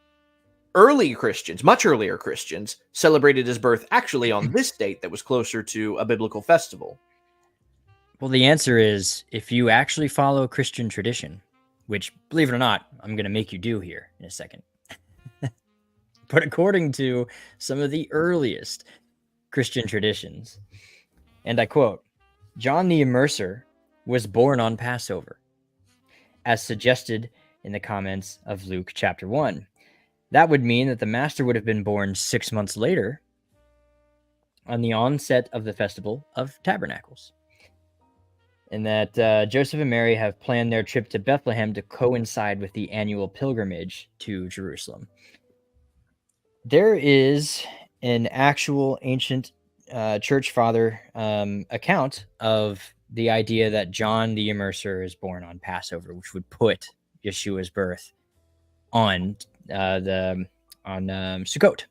early Christians, much earlier Christians, celebrated his birth actually on this date that was closer to a biblical festival? Well, the answer is, if you actually follow Christian tradition, which, believe it or not, I'm going to make you do here in a second. But according to some of the earliest Christian traditions, and I quote, John the Immerser was born on Passover, as suggested in the comments of Luke chapter 1. That would mean that the Master would have been born 6 months later on the onset of the Festival of Tabernacles, and that Joseph and Mary have planned their trip to Bethlehem to coincide with the annual pilgrimage to Jerusalem. There is an actual ancient church father account of the idea that John the Immerser is born on Passover, which would put Yeshua's birth on Sukot.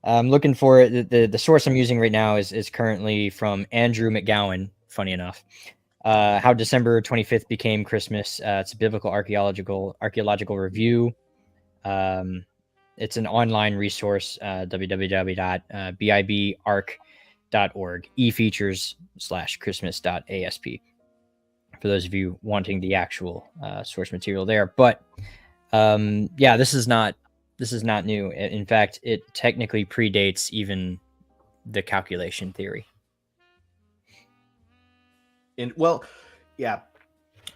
I'm looking for it. The source I'm using right now is currently from Andrew McGowan. Funny enough, how December 25th became Christmas. It's a biblical archaeological review. It's an online resource, www.bibarc.org, efeatures/christmas.asp, for those of you wanting the actual source material there. But yeah, this is not new. In fact, it technically predates even the calculation theory. Well, yeah,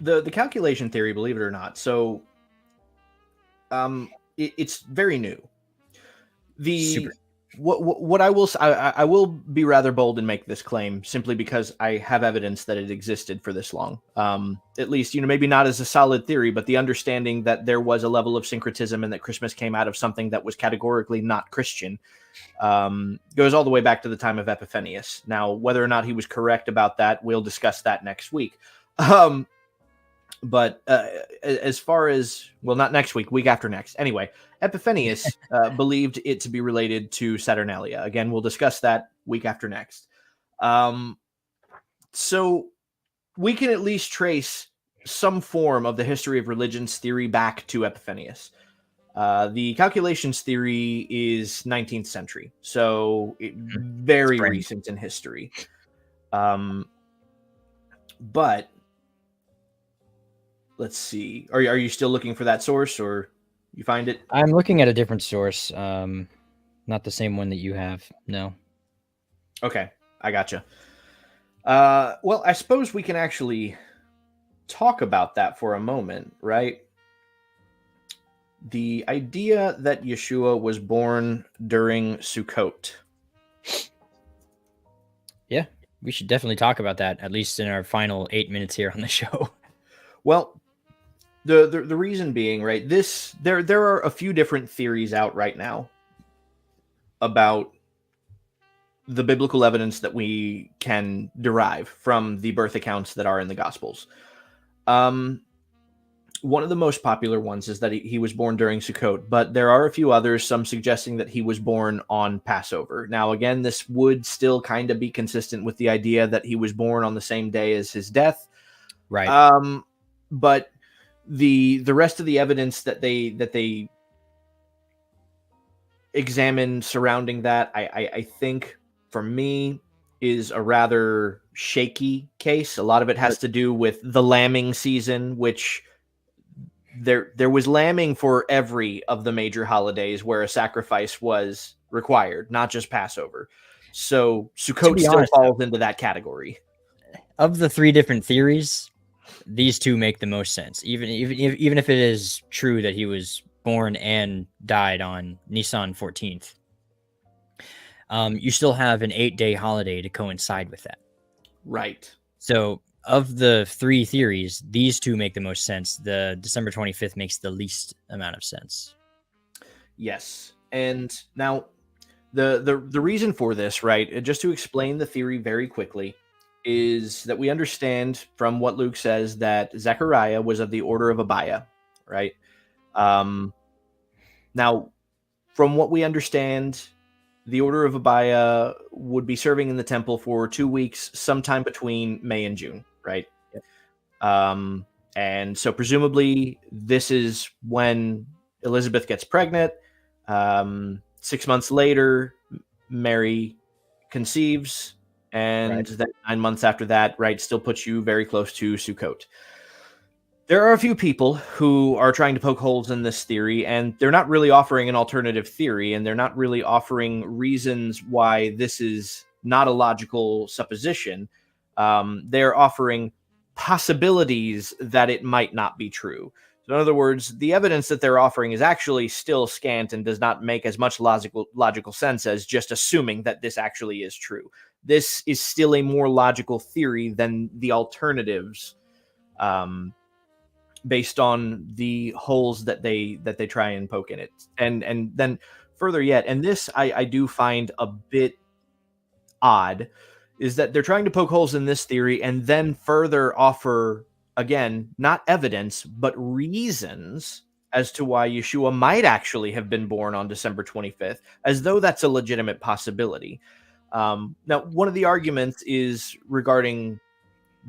the calculation theory, believe it or not. So, it's very new. What I will be rather bold and make this claim simply because I have evidence that it existed for this long. At least, maybe not as a solid theory, but the understanding that there was a level of syncretism and that Christmas came out of something that was categorically not Christian goes all the way back to the time of Epiphanius. Now, whether or not he was correct about that, we'll discuss that next week. But as far as, well, not next week after next. Anyway, Epiphanius believed it to be related to Saturnalia. Again, we'll discuss that week after next. So we can at least trace some form of the history of religions theory back to Epiphanius. The calculations theory is 19th century, so very recent in history. But let's see. Are you still looking for that source, or you find it? I'm looking at a different source. Not the same one that you have. No. Okay, I gotcha. Well, I suppose we can actually talk about that for a moment, right? The idea that Yeshua was born during Sukot. Yeah, we should definitely talk about that, at least in our final 8 minutes here on the show. Well, the reason being, right, there are a few different theories out right now about the biblical evidence that we can derive from the birth accounts that are in the Gospels. One of the most popular ones is that he was born during Sukkot, but there are a few others, some suggesting that he was born on Passover. Now, again, this would still kind of be consistent with the idea that he was born on the same day as his death. Right. But the rest of the evidence that they examine surrounding that, I think, for me, is a rather shaky case. A lot of it has to do with the lambing season, which there was lambing for every of the major holidays where a sacrifice was required, not just Passover. So Sukkot still falls into that category. Of the three different theories, these two make the most sense. Even if it is true that he was born and died on Nisan 14th, you still have an 8-day holiday to coincide with that. Right. So of the three theories, these two make the most sense. The December 25th makes the least amount of sense. Yes. And now the reason for this, right, just to explain the theory very quickly, is that we understand from what Luke says that Zechariah was of the order of Abiah, right? Now, from what we understand, the order of Abiah would be serving in the temple for 2 weeks, sometime between May and June, right? And so presumably this is when Elizabeth gets pregnant. 6 months later, Mary conceives, and then 9 months after that, right, still puts you very close to Sukot. There are a few people who are trying to poke holes in this theory, and they're not really offering an alternative theory, and they're not really offering reasons why this is not a logical supposition. They're offering possibilities that it might not be true. So in other words, the evidence that they're offering is actually still scant and does not make as much logical sense as just assuming that this actually is true. This is still a more logical theory than the alternatives, based on the holes that they try and poke in it. And then further yet, and this I do find a bit odd, is that they're trying to poke holes in this theory and then further offer, again, not evidence, but reasons as to why Yeshua might actually have been born on December 25th, as though that's a legitimate possibility. Now, one of the arguments is regarding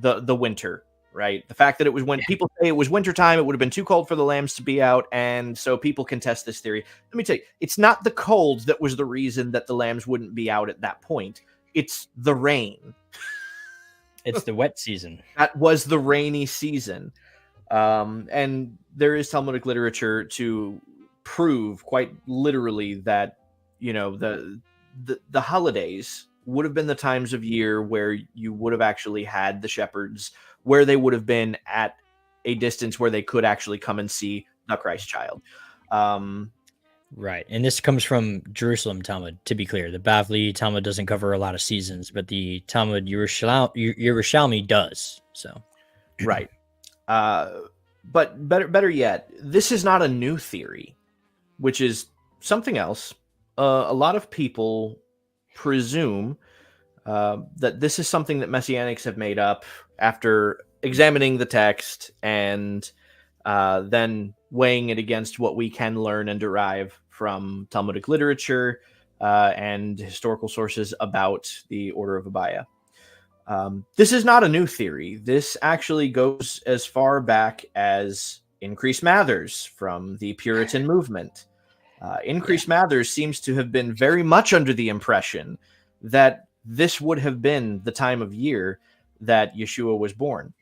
the winter, right? The fact that it was when people say it was wintertime, it would have been too cold for the lambs to be out, and so people contest this theory. Let me tell you, it's not the cold that was the reason that the lambs wouldn't be out at that point. It's the rain. It's the wet season. That was the rainy season. And there is Talmudic literature to prove quite literally that, you know, the holidays would have been the times of year where you would have actually had the shepherds, where they would have been at a distance where they could actually come and see the Christ child. Right. And this comes from Jerusalem Talmud, to be clear. The Bavli Talmud doesn't cover a lot of seasons, but the Talmud Yerushalmi does. So, right. But better yet, this is not a new theory, which is something else. A lot of people presume that this is something that Messianics have made up after examining the text and then weighing it against what we can learn and derive from Talmudic literature and historical sources about the Order of Abiah. This is not a new theory. This actually goes as far back as Increase Mathers from the Puritan movement. Increase Mathers seems to have been very much under the impression that this would have been the time of year that Yeshua was born.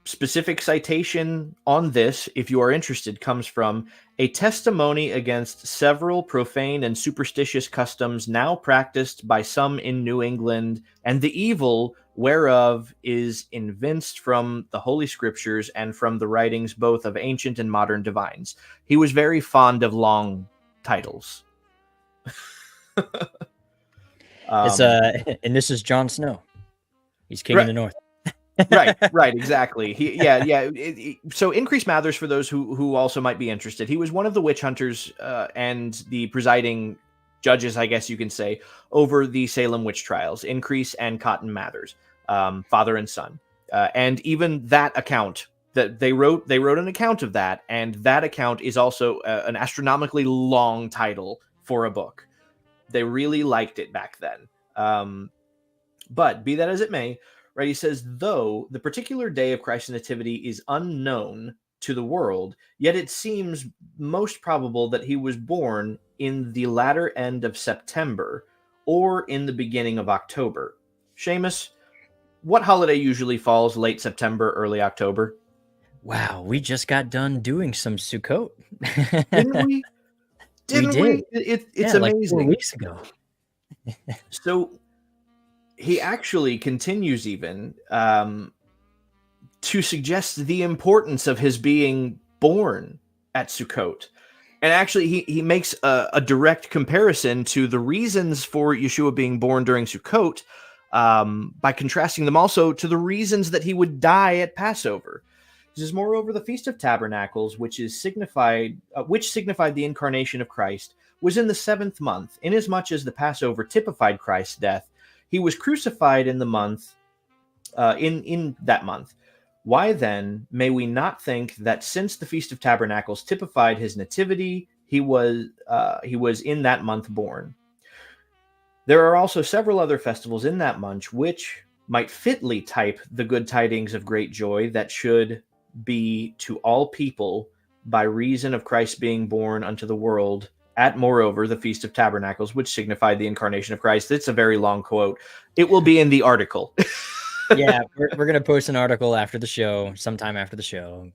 Specific citation on this, if you are interested, comes from a testimony against several profane and superstitious customs now practiced by some in New England, and the evil whereof is evinced from the Holy Scriptures and from the writings both of ancient and modern divines. He was very fond of long titles. And this is Jon Snow. He's king of the north. right, exactly. So Increase Mathers, for those who also might be interested, he was one of the witch hunters and the presiding judges, I guess you can say, over the Salem witch trials. Increase and Cotton Mathers, father and son, and even that account that they wrote an account of that, and that account is also an astronomically long title for a book. They really liked it back then. But be that as it may. Right, he says, though the particular day of Christ's nativity is unknown to the world, yet it seems most probable that he was born in the latter end of September or in the beginning of October. Seamus, what holiday usually falls late September, early October? Wow, we just got done doing some Sukot. Didn't we? Didn't we? It's amazing. Like 4 weeks ago. So he actually continues even to suggest the importance of his being born at Sukot. And actually, he makes a direct comparison to the reasons for Yeshua being born during Sukot by contrasting them also to the reasons that he would die at Passover. It says, moreover, the Feast of Tabernacles, which signified the incarnation of Christ, was in the 7th month, inasmuch as the Passover typified Christ's death. He was crucified in the month, in that month. Why then may we not think that since the Feast of Tabernacles typified his nativity, he was in that month born? There are also several other festivals in that month which might fitly type the good tidings of great joy that should be to all people by reason of Christ being born unto the world at, moreover, the Feast of Tabernacles, which signified the incarnation of Christ. It's a very long quote. It will be in the article. Yeah, we're going to post an article after the show, sometime after the show.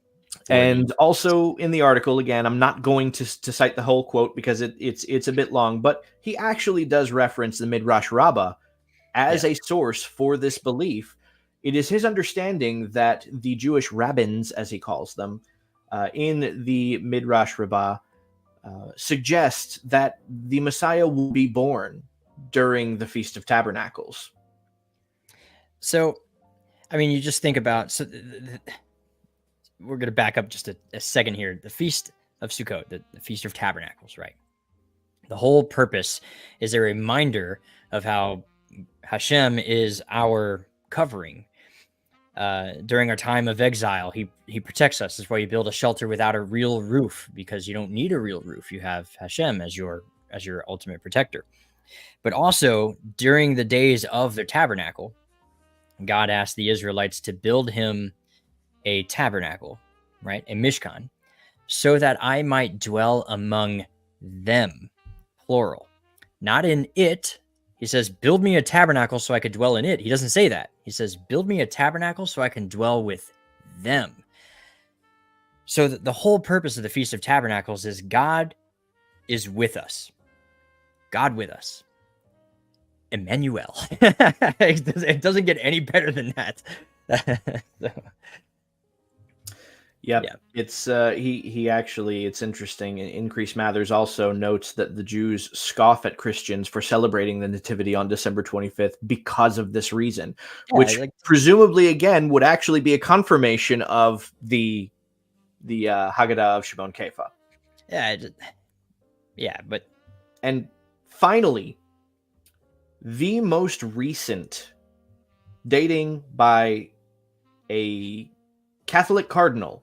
And also in the article, again, I'm not going to cite the whole quote because it's a bit long, but he actually does reference the Midrash Rabbah as a source for this belief. It is his understanding that the Jewish rabbins, as he calls them, in the Midrash Rabbah, suggest that the Messiah will be born during the Feast of Tabernacles. So, I mean, you just think about... we're going to back up just a second here. The Feast of Sukot, the Feast of Tabernacles, right? The whole purpose is a reminder of how Hashem is our covering. During our time of exile, he protects us. That's why you build a shelter without a real roof, because you don't need a real roof. You have Hashem as your ultimate protector. But also, during the days of the tabernacle, God asked the Israelites to build him a tabernacle, right? A mishkan, so that I might dwell among them, plural. Not in it. He says, build me a tabernacle so I could dwell in it. He doesn't say that. He says, build me a tabernacle so I can dwell with them. So the whole purpose of the Feast of Tabernacles is God is with us. God with us. Emmanuel. It doesn't get any better than that. So. Yep. Yeah. It's he actually, it's interesting. Increase Mathers also notes that the Jews scoff at Christians for celebrating the Nativity on December 25th because of this reason, which presumably again would actually be a confirmation of the Hagada of Shimon Kepha. But and finally, the most recent dating by a Catholic cardinal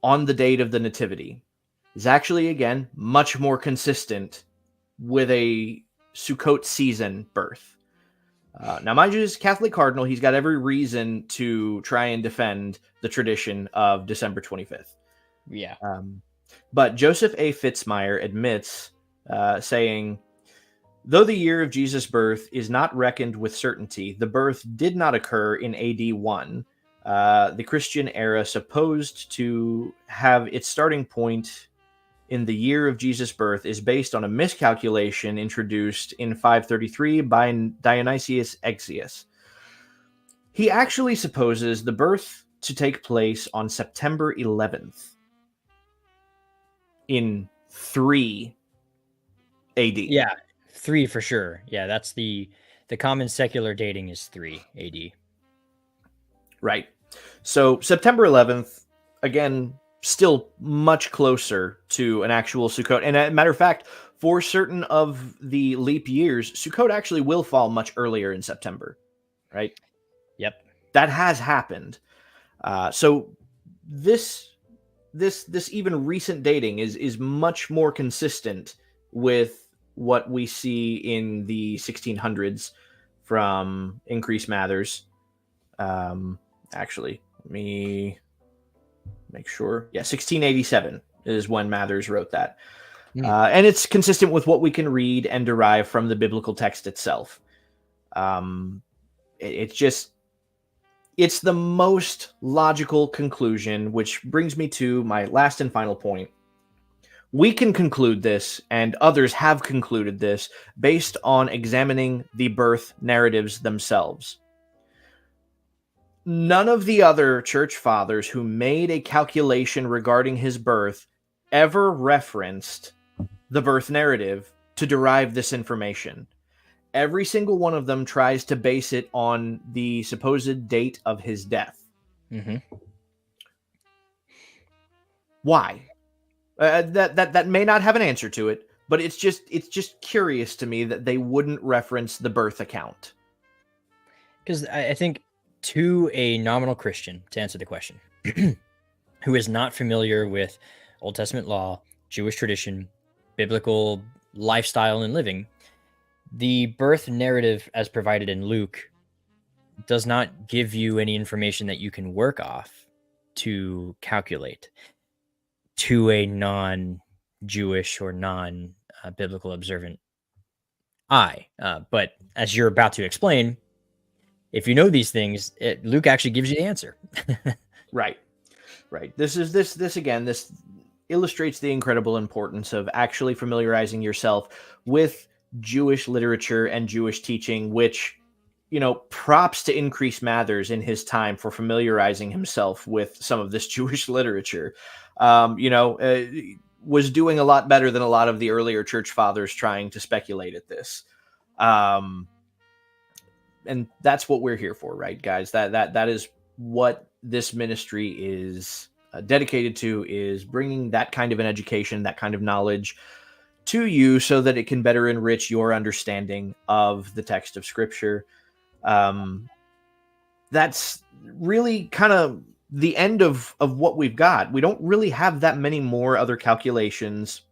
on the date of the Nativity is actually, again, much more consistent with a Sukot season birth. Now, mind you, as Catholic cardinal, he's got every reason to try and defend the tradition of December 25th. Yeah. But Joseph A. Fitzmyer admits, saying, though the year of Jesus' birth is not reckoned with certainty, the birth did not occur in AD 1. The Christian era supposed to have its starting point in the year of Jesus' birth is based on a miscalculation introduced in 533 by Dionysius Exiguus. He actually supposes the birth to take place on September 11th in 3 AD. Yeah, 3 for sure. Yeah, that's the common secular dating is 3 AD. Right. So September 11th, again, still much closer to an actual Sukkot. And as a matter of fact, for certain of the leap years, Sukkot actually will fall much earlier in September, right? Yep. That has happened. So this even recent dating is much more consistent with what we see in the 1600s from Increase Mathers. Actually, let me make sure. Yeah, 1687 is when Mathers wrote that. And it's consistent with what we can read and derive from the biblical text itself. It's the most logical conclusion, which brings me to my last and final point. We can conclude this, and others have concluded this, based on examining the birth narratives themselves. None of the other church fathers who made a calculation regarding his birth ever referenced the birth narrative to derive this information. Every single one of them tries to base it on the supposed date of his death. Mm-hmm. Why? That may not have an answer to it, but it's just curious to me that they wouldn't reference the birth account. Because I think to a nominal Christian, to answer the question, who is not familiar with Old Testament law, Jewish tradition, biblical lifestyle and living, the birth narrative as provided in Luke does not give you any information that you can work off to calculate to a non-Jewish or non-biblical observant eye. But as you're about to explain, if you know these things, Luke actually gives you the answer. Right. This illustrates the incredible importance of actually familiarizing yourself with Jewish literature and Jewish teaching, which, props to Increase Mathers in his time for familiarizing himself with some of this Jewish literature. Was doing a lot better than a lot of the earlier church fathers trying to speculate at this. And that's what we're here for, right, guys? That is what this ministry is dedicated to, is bringing that kind of an education, that kind of knowledge to you so that it can better enrich your understanding of the text of Scripture. That's really kind of the end of what we've got. We don't really have that many more other calculations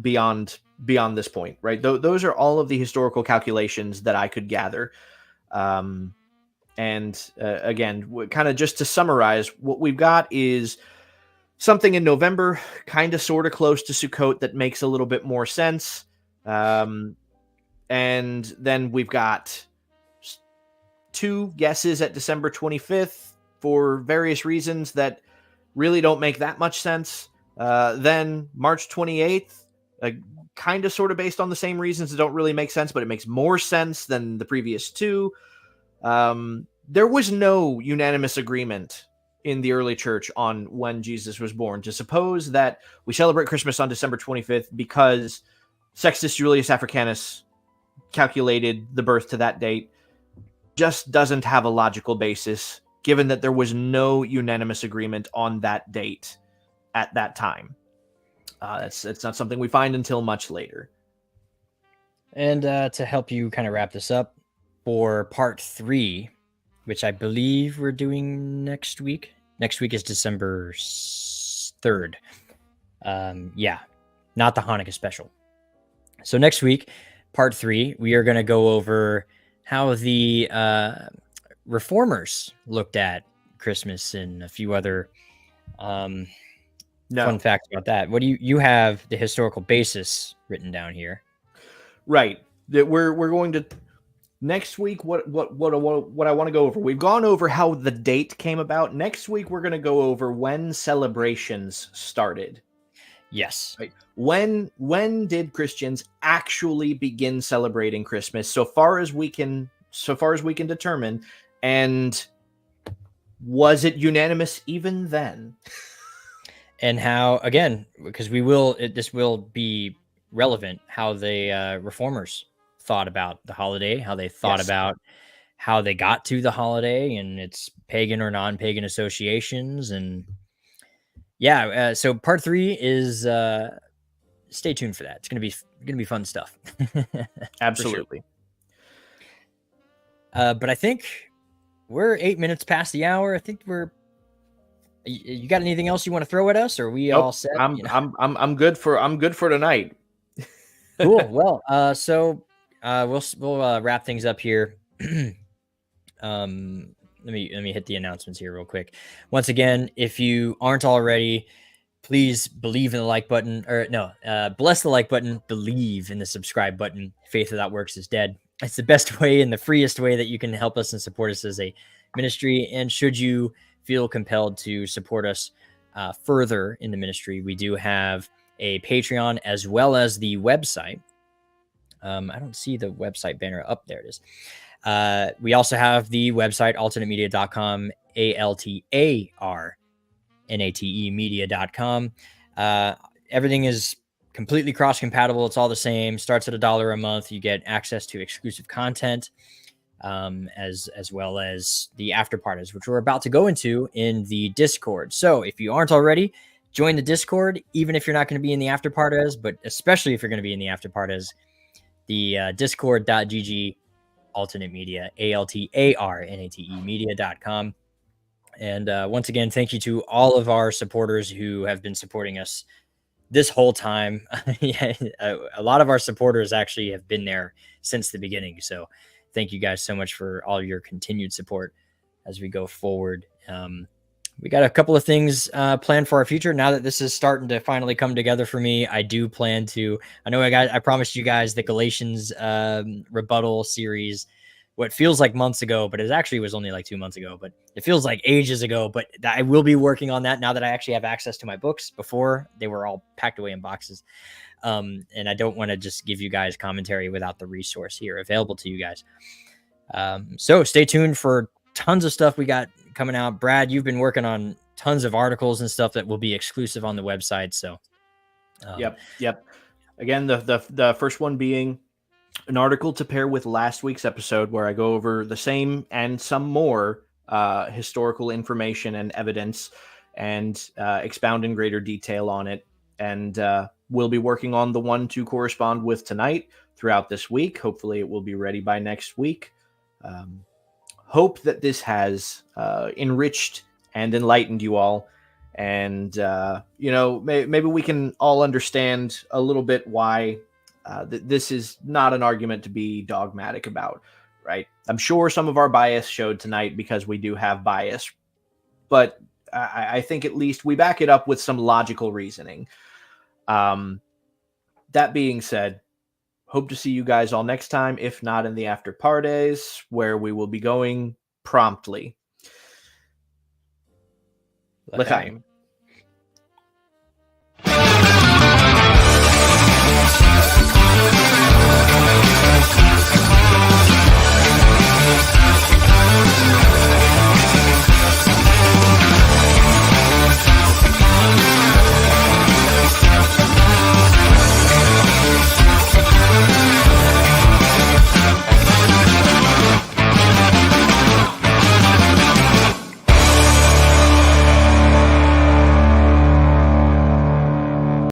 beyond this point, right? Those are all of the historical calculations that I could gather. And again, kind of just to summarize, what we've got is something in November, kind of sort of close to Sukot, that makes a little bit more sense. And then we've got 2 guesses at December 25th for various reasons that really don't make that much sense. Then March 28th, kind of sort of based on the same reasons that don't really make sense, but it makes more sense than the previous 2. There was no unanimous agreement in the early church on when Jesus was born. To suppose that we celebrate Christmas on December 25th because Sextus Julius Africanus calculated the birth to that date just doesn't have a logical basis, given that there was no unanimous agreement on that date at that time. It's not something we find until much later. And to help you kind of wrap this up, for part 3, which I believe we're doing next week. Next week is December 3rd. Not the Hanukkah special. So next week, part 3, we are going to go over how the reformers looked at Christmas and a few other fun facts about that. What do you have the historical basis written down here? Right. That we're going to next week. What I want to go over. We've gone over how the date came about. Next week we're going to go over when celebrations started. Yes. Right. When did Christians actually begin celebrating Christmas? So far as we can determine, and was it unanimous even then? And how, again, because this will be relevant, how the reformers thought about the holiday, how they thought about how they got to the holiday and its pagan or non-pagan associations. And so part 3 is stay tuned for that. It's gonna be fun stuff. Absolutely. But I think we're 8 minutes past the hour. I think you got anything else you want to throw at us, or are we all set? I'm good for tonight. Cool. Well, so we'll wrap things up here. Let me hit the announcements here real quick. Once again, if you aren't already, please believe in the like button, bless the like button, believe in the subscribe button. Faith without works is dead. It's the best way and the freest way that you can help us and support us as a ministry. And should you feel compelled to support us further in the ministry, we do have a Patreon as well as the website. I don't see the website banner up. There it is. We also have the website, alternatemedia.com, ALTARNATE media.com. Everything is completely cross-compatible. It's all the same. Starts at $1 a month. You get access to exclusive content, as well as the after parties, which we're about to go into in the Discord. So if you aren't already, join the Discord, even if you're not going to be in the after parties, but especially if you're going to be in the after parties, the discord.gg alternate media, ALTARNATE media.com. And once again, thank you to all of our supporters who have been supporting us this whole time. Yeah, a lot of our supporters actually have been there since the beginning. So thank you guys so much for all your continued support as we go forward. We got a couple of things planned for our future. Now that this is starting to finally come together for me, I do plan to, I promised you guys the Galatians rebuttal series, what feels like months ago, but it actually was only like 2 months ago, but it feels like ages ago. But I will be working on that now that I actually have access to my books. Before, they were all packed away in boxes. And I don't want to just give you guys commentary without the resource here available to you guys. So stay tuned for tons of stuff we got coming out. Brad, you've been working on tons of articles and stuff that will be exclusive on the website. So Yep. Again, the first one being an article to pair with last week's episode, where I go over the same and some more historical information and evidence, and expound in greater detail on it. And we'll be working on the one to correspond with tonight throughout this week. Hopefully it will be ready by next week. Hope that this has enriched and enlightened you all. And, maybe we can all understand a little bit why this is not an argument to be dogmatic about, right? I'm sure some of our bias showed tonight because we do have bias, but I think at least we back it up with some logical reasoning. That being said, hope to see you guys all next time, if not in the after parties, where we will be going promptly. L'chaim.